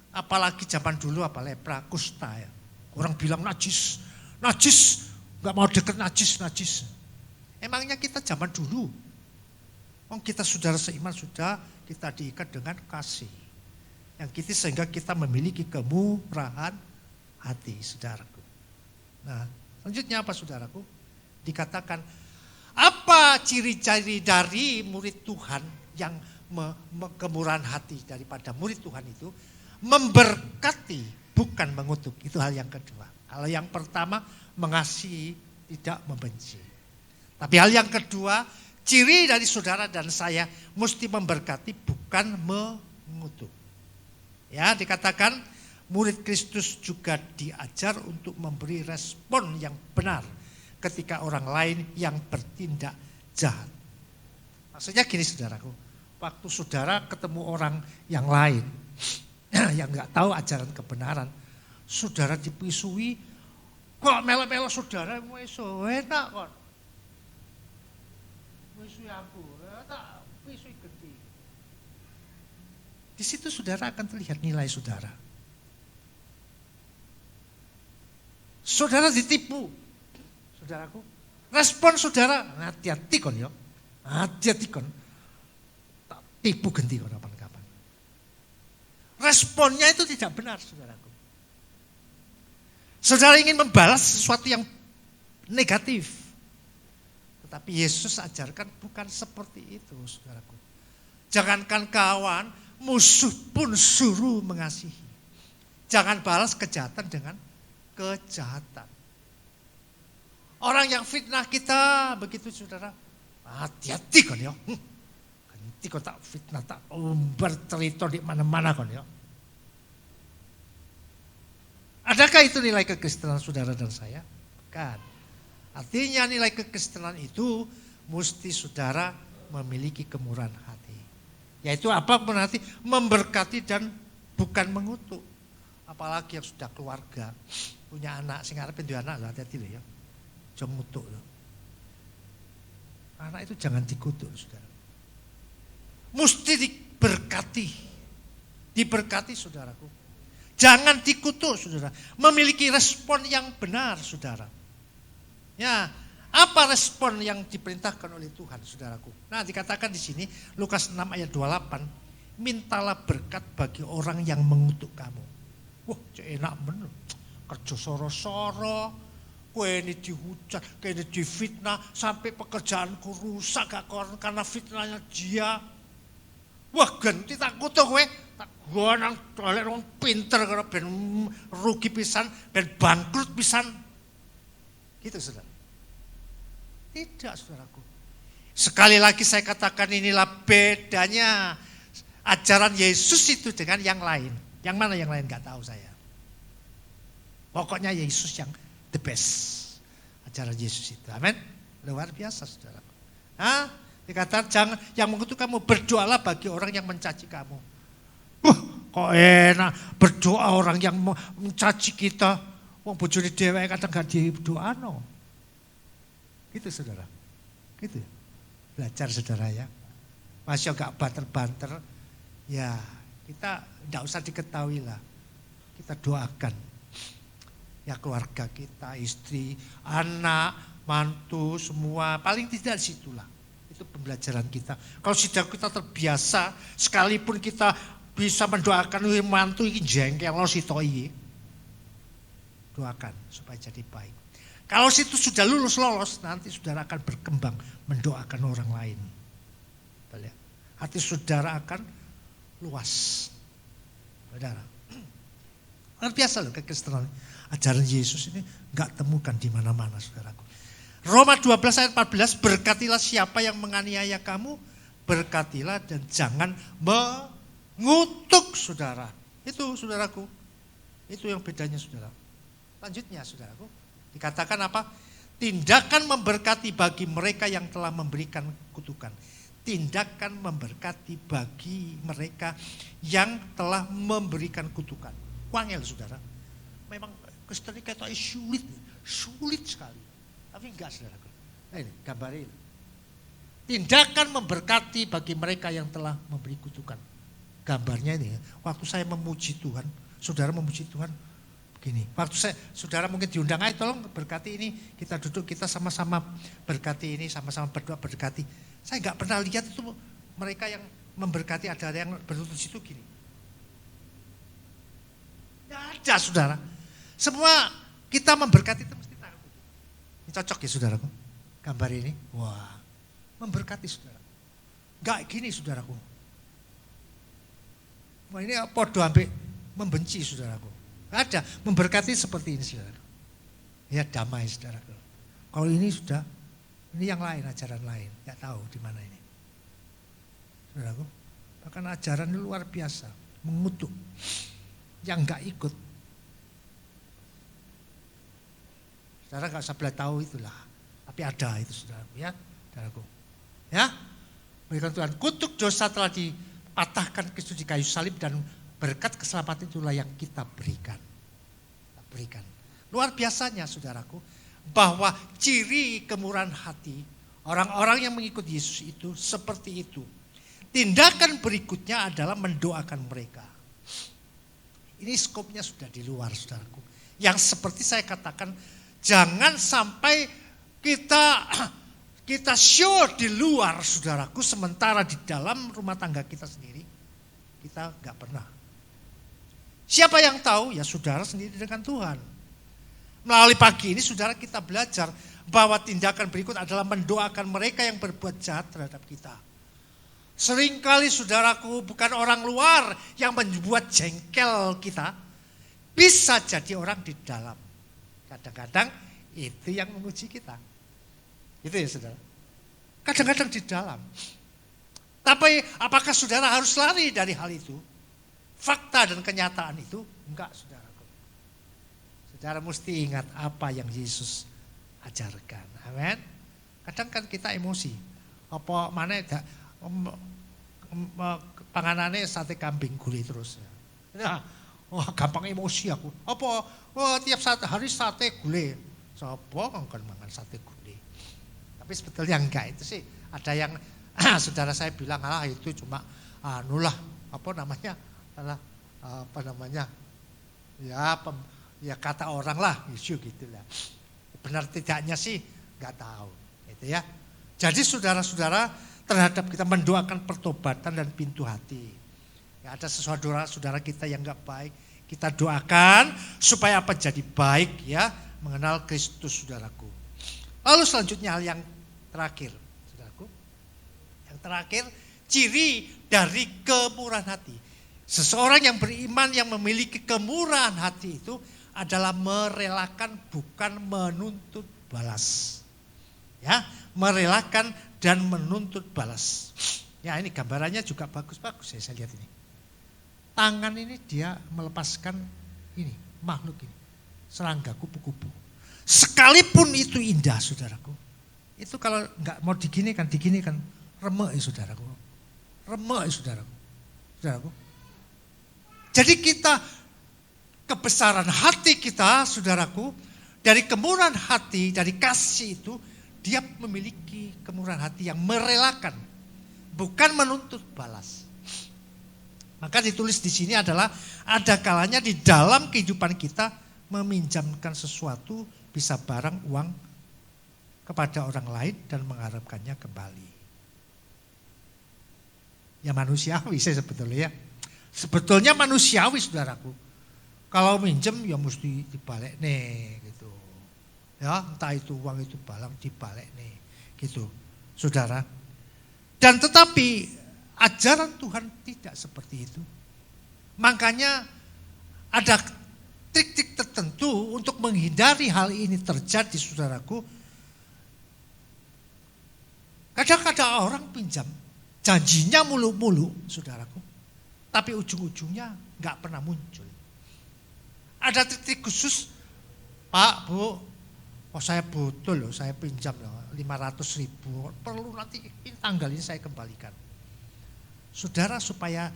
Apalagi zaman dulu apa lepra, kusta ya. Orang bilang najis, gak mau deket najis. Emangnya kita zaman dulu, kita saudara seiman sudah kita diikat dengan kasih. Yang kita sehingga kita memiliki kemurahan hati saudaraku. Nah selanjutnya apa saudaraku? Dikatakan apa ciri-ciri dari murid Tuhan yang kemurahan hati daripada murid Tuhan itu? memberkati, bukan mengutuk. Itu hal yang kedua. Hal yang pertama, mengasihi, tidak membenci. Tapi hal yang kedua, ciri dari saudara dan saya mesti memberkati, bukan mengutuk. Ya, dikatakan murid Kristus juga diajar untuk memberi respon yang benar ketika orang lain yang bertindak jahat. Maksudnya gini saudaraku, waktu saudara ketemu orang yang lain yang nggak tahu ajaran kebenaran, saudara dipisui, kok melo-melo saudara iso enak kok. Pisui aku, tak pisui gede. Di situ saudara akan terlihat nilai saudara. Saudara ditipu, saudaraku. Respon saudara, hati-hati kon ya, hati-hati kon. Tak tipu ganti kon kapan-kapan. Responnya itu tidak benar, saudaraku. Saudara ingin membalas sesuatu yang negatif. Tetapi Yesus ajarkan bukan seperti itu, saudaraku. Jangankan kawan, musuh pun suruh mengasihi. Jangan balas kejahatan dengan kejahatan. Orang yang fitnah kita, begitu saudara, hati-hati kan ya. Ganti kok tak fitnah, tak umbar cerita di mana-mana kan ya. Adakah itu nilai kekristenan saudara dan saya? Bukan. Artinya nilai kekristenan itu mesti saudara memiliki kemurahan hati. Yaitu apa berarti memberkati dan bukan mengutuk. Apalagi yang sudah keluarga, punya anak, sing arep duwe anak lho, hati-hati lho ya. Aja ngutuk lho. Anak itu jangan dikutuk, saudara. Mesti diberkati. Diberkati, saudaraku. Jangan dikutuk, saudara. Memiliki respon yang benar, saudara. Ya, apa respon yang diperintahkan oleh Tuhan, saudaraku? Nah, dikatakan di sini Lukas 6 ayat 28, mintalah berkat bagi orang yang mengutuk kamu. Wah, enak bener. Kerja soro-soro, kowe ini dihujat, kowe ini difitnah, sampai pekerjaanku rusak gak karena fitnahnya dia. Wah, ganti tak kutuk kowe, tak gonang oleh orang pinter karena ben rugi pisan, ben bangkrut pisan. Gitu, saudara. Tidak, saudaraku. Sekali lagi saya katakan inilah bedanya ajaran Yesus itu dengan yang lain. Yang mana yang lain gak tahu saya. Pokoknya Yesus yang the best. Ajaran Yesus itu. Amin. Luar biasa, saudaraku. Hah? Dikatakan jangan yang mengutuk kamu, berdoalah bagi orang yang mencaci kamu. Kok enak berdoa orang yang mencaci kita. Wong bojone dhewe kadang gak didoano. Gitu, saudara. Gitu. Belajar, saudara ya. Masih gak banter-banter. Ya, kita enggak usah diketahui lah. Kita doakan. Ya keluarga kita, istri, anak, mantu, semua. Paling tidak di situlah. Itu pembelajaran kita. Kalau sudah kita terbiasa, sekalipun kita bisa mendoakan mantu ini jengkel lo sitoi. Doakan supaya jadi baik. Kalau situ sudah lolos, nanti saudara akan berkembang mendoakan orang lain. Hati saudara akan luas. Saudara. Luar biasa loh kekristenan. Ajaran Yesus ini enggak temukan di mana-mana, saudaraku. Roma 12 ayat 14, berkatilah siapa yang menganiaya kamu, berkatilah dan jangan mengutuk, saudara. Itu, saudaraku. Itu yang bedanya, saudara. Lanjutnya, saudaraku. Dikatakan apa? Tindakan memberkati bagi mereka yang telah memberikan kutukan. Tindakan memberkati bagi mereka yang telah memberikan kutukan. Wangel, saudara. Memang Kristen ini kata sulit sekali. Tapi enggak, saudaraku. Nah ini gambar ini. Tindakan memberkati bagi mereka yang telah memberi kutukan. Gambarnya ini, waktu saya memuji Tuhan, saudara memuji Tuhan, begini. Waktu saudara mungkin diundang, ayo tolong berkati ini, kita duduk, kita sama-sama berkati ini, sama-sama berdoa berkati. Saya enggak pernah lihat itu mereka yang memberkati ada yang berlutut situ gini. Enggak ada, saudara. Semua kita memberkati itu mesti tahu. Ini cocok ya, saudaraku. Gambar ini, wah, memberkati saudara. Enggak gini, saudaraku. Wah, ini podo ambek membenci saudaraku. Nggak ada, memberkati seperti ini saudaraku. Ya damai saudaraku. Kalau ini sudah, ini yang lain, ajaran lain. Nggak tahu di mana ini. Saudaraku, bahkan ajaran ini luar biasa, mengutuk. Yang nggak ikut. Saudara nggak usah bela tahu itulah. Tapi ada itu saudaraku ya, saudaraku. Ya, berikan Tuhan, kutuk dosa telah dipatahkan Kristus di kayu salib dan berkat keselamatan itulah yang kita berikan. Kita berikan. Luar biasanya saudaraku, bahwa ciri kemurahan hati orang-orang yang mengikut Yesus itu seperti itu. Tindakan berikutnya adalah mendoakan mereka. Ini skopnya sudah di luar saudaraku. Yang seperti saya katakan, jangan sampai kita show di luar saudaraku, sementara di dalam rumah tangga kita sendiri kita gak pernah. Siapa yang tahu? Ya saudara sendiri dengan Tuhan. Melalui pagi ini saudara kita belajar bahwa tindakan berikut adalah mendoakan mereka yang berbuat jahat terhadap kita. Seringkali saudaraku, bukan orang luar yang membuat jengkel kita, bisa jadi orang di dalam. Kadang-kadang itu yang menguji kita. Itu ya saudara. Kadang-kadang di dalam. Tapi apakah saudara harus lari dari hal itu? Fakta dan kenyataan itu? Enggak saudaraku. Saudara mesti ingat apa yang Yesus ajarkan. Amin. Kadang kan kita emosi. Apa mana panganannya sate kambing gulai terus. Nah, gampang emosi aku. Apa tiap hari sate gulai. Sopo kan makan sate gulai. Tapi sebetulnya enggak, itu sih ada yang saudara saya bilang itu cuma ya kata orang lah, isu gitulah. Benar tidaknya sih enggak tahu, gitu ya. Jadi saudara-saudara, terhadap kita mendoakan pertobatan dan pintu hati. Ya, ada sesuatu saudara kita yang enggak baik, kita doakan supaya apa jadi baik ya, mengenal Kristus saudaraku. Lalu selanjutnya hal yang terakhir, saudaraku. Yang terakhir, ciri dari kemurahan hati. Seseorang yang beriman yang memiliki kemurahan hati itu adalah merelakan bukan menuntut balas. Ya, merelakan dan menuntut balas. Ya, ini gambarannya juga bagus-bagus ya, saya lihat ini. Tangan ini dia melepaskan ini, makhluk ini. Serangga kupu-kupu. Sekalipun itu indah saudaraku. Itu kalau enggak mau diginikan, remek ya saudaraku. Remek ya saudaraku. Saudaraku. Jadi kita, kebesaran hati kita saudaraku, dari kemurahan hati, dari kasih itu, dia memiliki kemurahan hati yang merelakan, bukan menuntut balas. Maka ditulis di sini adalah ada kalanya di dalam kehidupan kita meminjamkan sesuatu, bisa barang, uang kepada orang lain dan mengharapkannya kembali. Ya manusiawi sih sebetulnya ya. Sebetulnya manusiawi saudaraku. Kalau minjem ya mesti dibalik nih gitu. Ya entah itu uang itu barang dibalik nih gitu saudara. Dan tetapi ajaran Tuhan tidak seperti itu. Makanya ada trik-trik tertentu untuk menghindari hal ini terjadi saudaraku. Kadang-kadang orang pinjam, janjinya mulu-mulu saudaraku. Tapi ujung-ujungnya gak pernah muncul. Ada trik-trik khusus, Pak, Bu, saya butuh loh, saya pinjam loh 500.000, perlu nanti tanggal ini saya kembalikan. Saudara, supaya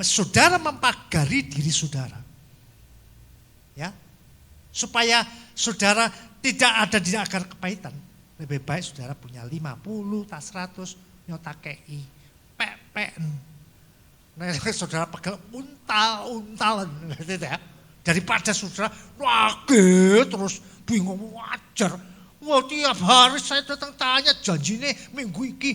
saudara mempagari diri saudara. Ya, supaya saudara tidak ada di akar kepahitan. Lebih baik saudara punya 50, tak 100, nyota KI, PPN. Nah, saudara pegang untal-untalan gitu ya. Daripada saudara wage terus bingung wajar. Wah, tiap hari saya datang tanya janjinya minggu iki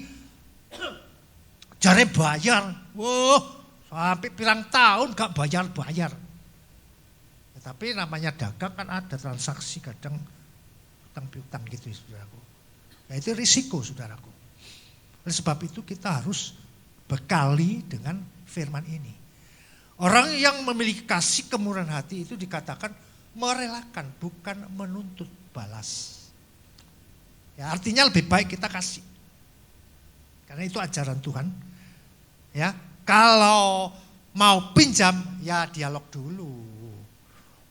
jare bayar. Wah, sampai pirang tahun gak bayar-bayar. Ya, tapi namanya dagang kan ada transaksi kadang utang-piutang gitu ya saudaraku. Ya itu risiko saudaraku. Oleh sebab itu kita harus bekali dengan firman ini. Orang yang memiliki kasih kemurahan hati itu dikatakan merelakan, bukan menuntut balas. Ya, artinya lebih baik kita kasih. Karena itu ajaran Tuhan. Ya, kalau mau pinjam ya dialog dulu.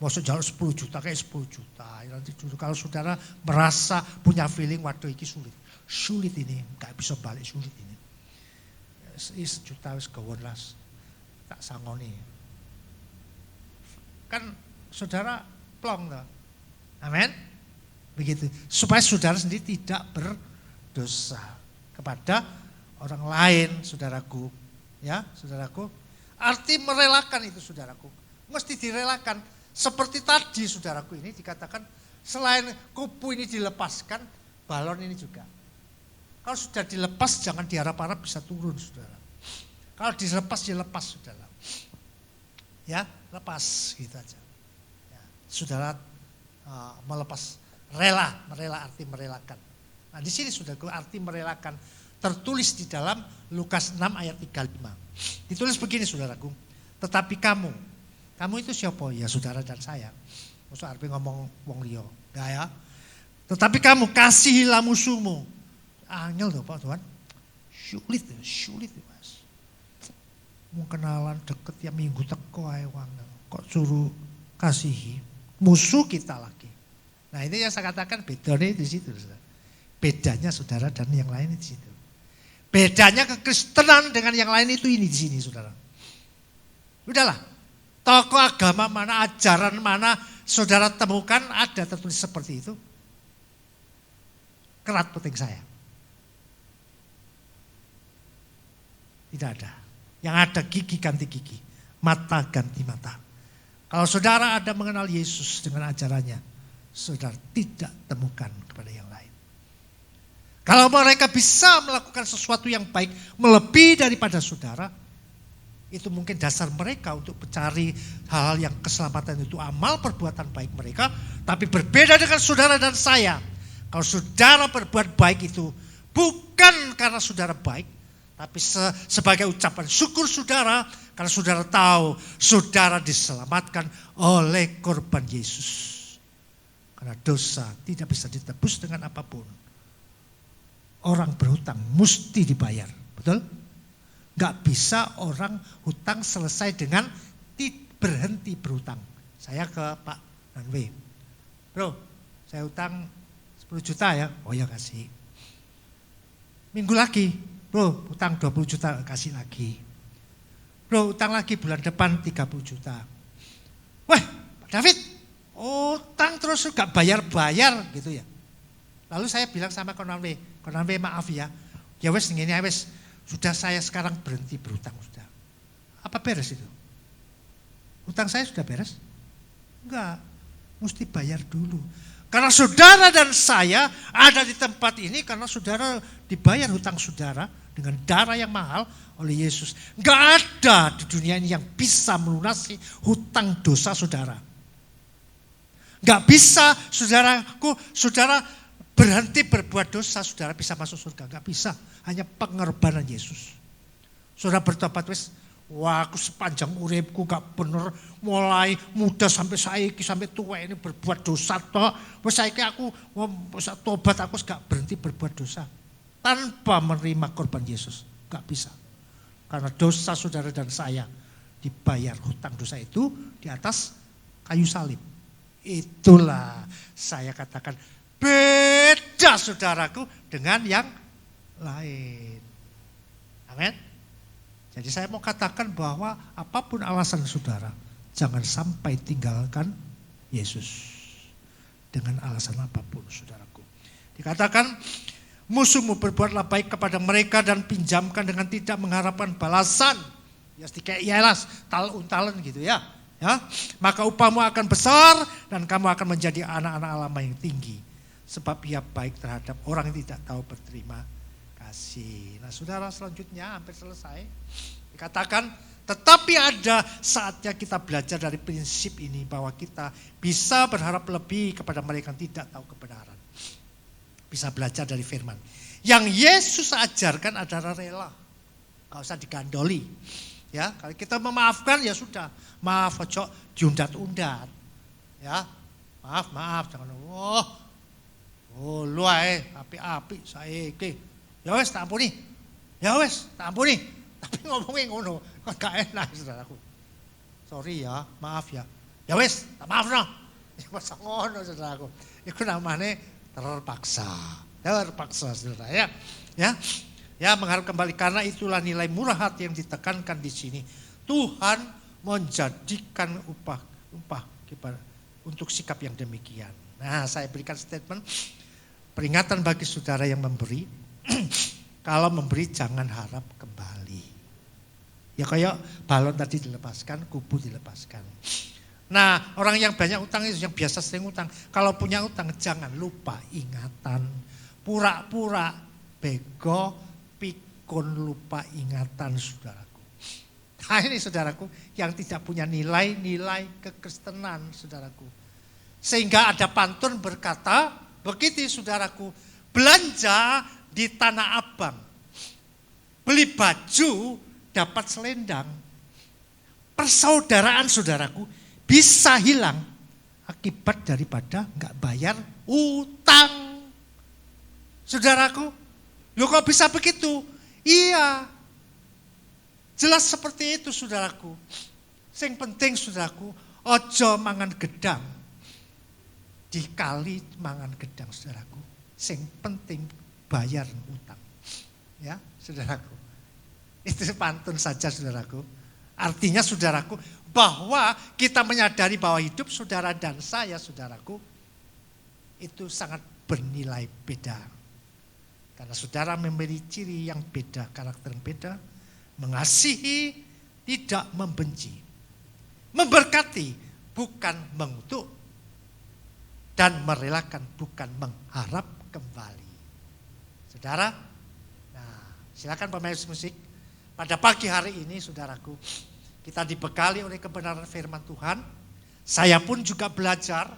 Maksud jalur 10 juta kayak 10 juta. Ya, nanti dulu kalau saudara merasa punya feeling waduh ini sulit. Sulit ini, gak bisa balik sulit ini. Is juta wis gawon las. Tak sangoni. Kan saudara plong toh. Amin. Begitu. Supaya saudara sendiri tidak berdosa kepada orang lain, saudaraku. Ya, saudaraku. Arti merelakan itu, saudaraku. Mesti direlakan. Seperti tadi, saudaraku, ini dikatakan selain kupu ini dilepaskan, balon ini juga. Kalau sudah dilepas, jangan diharap-harap bisa turun, saudara. Kalau dilepas, dilepas, saudara. Ya, lepas gitu aja. Ya, saudara melepas, merela arti merelakan. Nah, di sini saudaraku arti merelakan tertulis di dalam Lukas 6 ayat 35. Ditulis begini, saudaraku. Tetapi kamu itu siapa? Ya saudara dan saya. Maksud arti ngomong wong liya. Enggak ya. Tetapi kamu kasihilah musuhmu. Angel tuh Pak Tuhan. Sulit Mas. Mau kenalan deket ya minggu teko ae wangel. Kok suruh kasihi musuh kita lagi. Nah, ini yang saya katakan bedanya di situ. Bedanya saudara dan yang lain di situ. Bedanya kekristenan dengan yang lain itu ini di sini, saudara. Udahlah. Tokoh agama mana, ajaran mana saudara temukan ada tertulis seperti itu? Kerat puting saya. Tidak ada. Yang ada gigi ganti gigi, mata ganti mata. Kalau saudara ada mengenal Yesus dengan ajarannya, saudara tidak temukan kepada yang lain. Kalau mereka bisa melakukan sesuatu yang baik melebihi daripada saudara, itu mungkin dasar mereka untuk mencari hal-hal yang keselamatan itu amal perbuatan baik mereka. Tapi berbeda dengan saudara dan saya. Kalau saudara berbuat baik itu bukan karena saudara baik. Tapi sebagai ucapan syukur saudara. Karena saudara tahu saudara diselamatkan oleh korban Yesus. Karena dosa tidak bisa ditebus dengan apapun. Orang berhutang mesti dibayar. Betul? Gak bisa orang hutang selesai dengan berhenti berhutang. Saya ke Pak Nanwe. Bro, saya hutang 10 juta ya. Oh ya kasih. Minggu lagi, bro hutang 20 juta kasih lagi. Bro hutang lagi bulan depan 30 juta. Wah Pak David, hutang terus gak bayar-bayar gitu ya. Lalu saya bilang sama Konanwe maaf ya. Ya wes ngene wes. Sudah saya sekarang berhenti berhutang sudah. Apa beres itu? Hutang saya sudah beres? Enggak, mesti bayar dulu. Karena saudara dan saya ada di tempat ini karena saudara dibayar hutang saudara dengan darah yang mahal oleh Yesus. Enggak ada di dunia ini yang bisa melunasi hutang dosa saudara. Enggak bisa saudara berhenti berbuat dosa, saudara bisa masuk surga. Enggak bisa. Hanya pengorbanan Yesus. Saudara bertobat wis, wah aku sepanjang uripku gak bener, mulai muda sampai saiki sampai tua ini berbuat dosa toh. Wis saiki aku bisa tobat, aku gak berhenti berbuat dosa. Tanpa menerima korban Yesus, gak bisa. Karena dosa saudara dan saya dibayar hutang dosa itu di atas kayu salib. Itulah saya katakan beda saudaraku dengan yang lain. Amin. Jadi saya mau katakan bahwa apapun alasan saudara, jangan sampai tinggalkan Yesus. Dengan alasan apapun saudaraku. Dikatakan musuhmu berbuatlah baik kepada mereka dan pinjamkan dengan tidak mengharapkan balasan. Ya kayak ialas talun gitu ya. Maka upahmu akan besar dan kamu akan menjadi anak-anak Allah yang tinggi. Sebab ia baik terhadap orang yang tidak tahu berterima kasih. Nah saudara, selanjutnya hampir selesai. Dikatakan tetapi ada saatnya kita belajar dari prinsip ini bahwa kita bisa berharap lebih kepada mereka yang tidak tahu kebenaran. Bisa belajar dari firman. Yang Yesus ajarkan adalah rela. Gak usah digandoli. Ya, kalau kita memaafkan ya sudah. Maaf ojo diundat-undat. Ya. Maaf, jangan lu ae api-api saiki. Ya wis tak ampuni. Tapi ngomongin ngono kok gak enak saudaraku. Sorry ya, maaf ya. Ya wis, tak maafno. Masa ngono saudaraku. Iku namanya terpaksa saudara ya. Ya, mengharap kembali karena itulah nilai murah hati yang ditekankan di sini. Tuhan menjadikan upah untuk sikap yang demikian. Nah, saya berikan statement peringatan bagi saudara yang memberi. Kalau memberi jangan harap kembali. Ya kayak balon tadi dilepaskan, kubu dilepaskan. Nah, orang yang banyak utang itu yang biasa sering utang. Kalau punya utang jangan lupa ingatan. Pura-pura bego, pikun lupa ingatan saudaraku. Nah ini saudaraku yang tidak punya nilai-nilai kekristenan saudaraku. Sehingga ada pantun berkata, begitu saudaraku, belanja di Tanah Abang, beli baju dapat selendang. Persaudaraan saudaraku bisa hilang akibat daripada enggak bayar utang. Saudaraku, loh kok bisa begitu? Iya, jelas seperti itu saudaraku. Yang penting saudaraku, ojo mangan gedang. Dikali mangan gedang saudaraku. Yang penting bayar utang. Ya saudaraku. Itu pantun saja saudaraku. Artinya saudaraku, bahwa kita menyadari bahwa hidup saudara dan saya saudaraku, itu sangat bernilai beda. Karena saudara memiliki ciri yang beda, karakter yang beda, mengasihi, tidak membenci, memberkati, bukan mengutuk, dan merelakan, bukan mengharap kembali. Saudara, nah silakan pemain musik. Pada pagi hari ini saudaraku, kita dibekali oleh kebenaran firman Tuhan. Saya pun juga belajar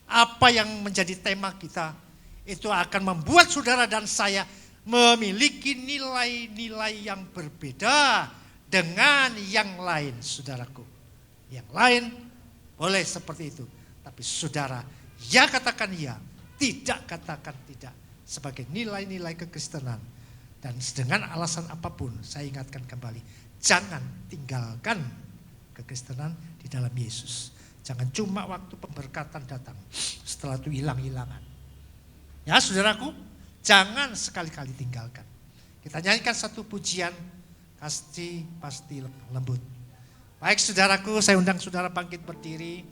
apa yang menjadi tema kita. Itu akan membuat saudara dan saya memiliki nilai-nilai yang berbeda dengan yang lain saudaraku. Yang lain boleh seperti itu. Tapi saudara, ya katakan ya, tidak katakan tidak. Sebagai nilai-nilai kekristenan. Dan dengan alasan apapun saya ingatkan kembali. Jangan tinggalkan kekristenan di dalam Yesus. Jangan cuma waktu pemberkatan datang. Setelah itu hilang-hilangan. Ya saudaraku, jangan sekali-kali tinggalkan. Kita nyanyikan satu pujian, kasih pasti lembut. Baik saudaraku, saya undang saudara bangkit berdiri.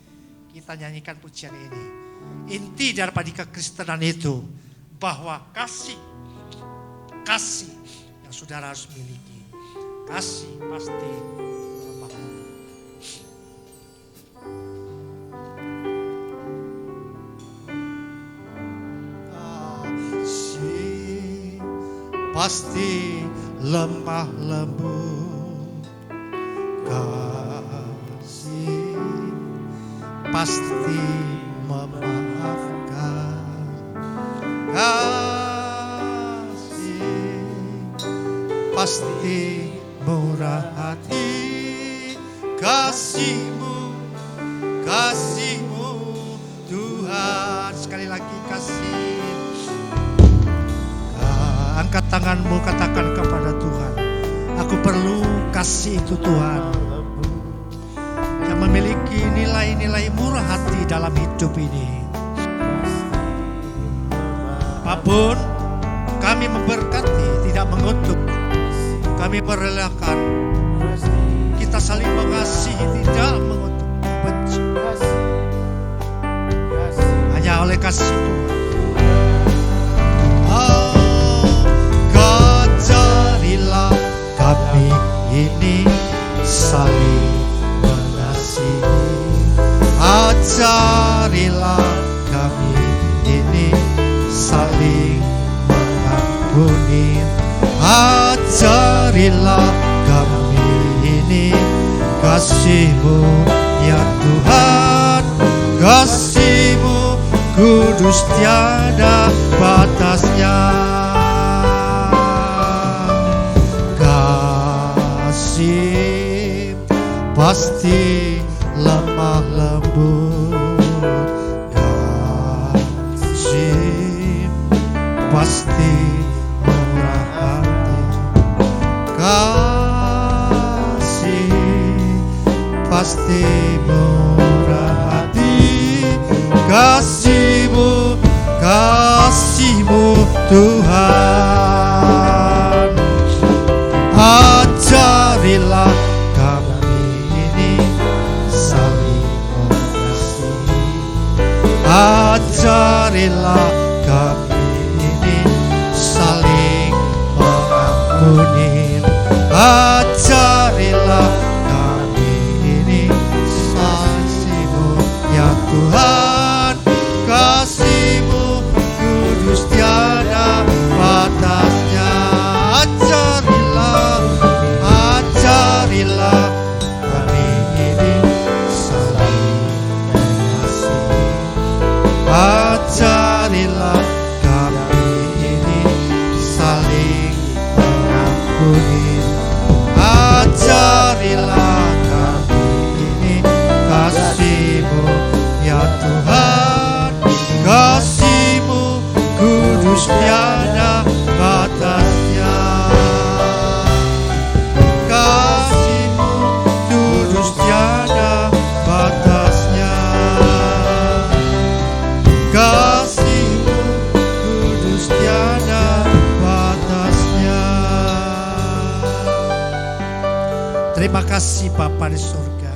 Kita nyanyikan pujian ini. Inti daripada kekristenan itu, bahwa kasih yang saudara harus miliki. Kasih pasti lemah lembut. Pasti lemah lembut, kasih pasti memaafkan, kasih pasti murah hati, kasihmu Tuhan. Sekali lagi kasih. Angkat tanganmu, katakan kepada Tuhan, aku perlu kasih itu Tuhan. Yang memiliki nilai-nilai murah hati dalam hidup ini. Apapun kami memberkati, tidak mengutuk. Kami merelakan. Kita saling mengasihi, tidak mengutuk, benci. Hanya oleh kasih Tuhan. Ajarilah kami ini saling mengasihi. Ajarilah kami ini saling mengampuni. Ajarilah kami ini kasih-Mu ya Tuhan. Kasih-Mu kudus tiada batasnya. Kasih pasti lemah lembut, kasih pasti murah hati, kasih pasti murah hati, kasih-Mu, kasih-Mu Tuhan. Ajarilah kami ini saling mengasihi, ajarilah kami ini saling mengampuni, ajarilah kami ini kasih-Mu ya Tuhan, kasih-Mu kudus tiada batasnya. Ajarilah kami ini saling mengasihi, ajarilah kami ini saling mengampuni, ajarilah kami ini kasih-Mu ya Tuhan, kasih-Mu kudus tiada batasnya, kasih-Mu kudus tiada batasnya, kasih-Mu kudus tiada batasnya. Terima kasih Bapa di surga,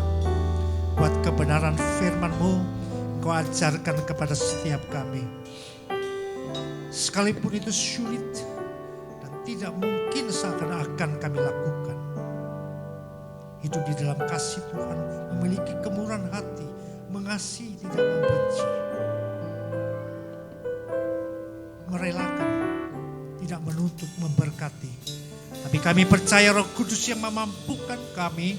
buat kebenaran firman-Mu Kau ajarkan kepada setiap kami. Sekalipun itu sulit dan tidak mungkin seakan-akan kami lakukan. Hidup di dalam kasih Tuhan, memiliki kemurahan hati, mengasihi tidak membenci. Merelakan, tidak menuntut, memberkati. Tapi kami percaya Roh Kudus yang memampukan kami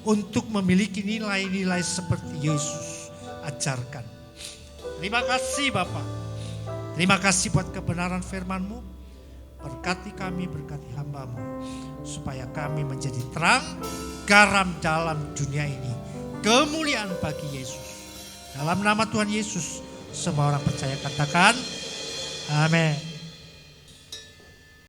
untuk memiliki nilai-nilai seperti Yesus ajarkan. Terima kasih Bapa. Terima kasih buat kebenaran firman-Mu. Berkati kami, berkati hamba-Mu, supaya kami menjadi terang, garam dalam dunia ini. Kemuliaan bagi Yesus. Dalam nama Tuhan Yesus, semua orang percaya katakan, amin.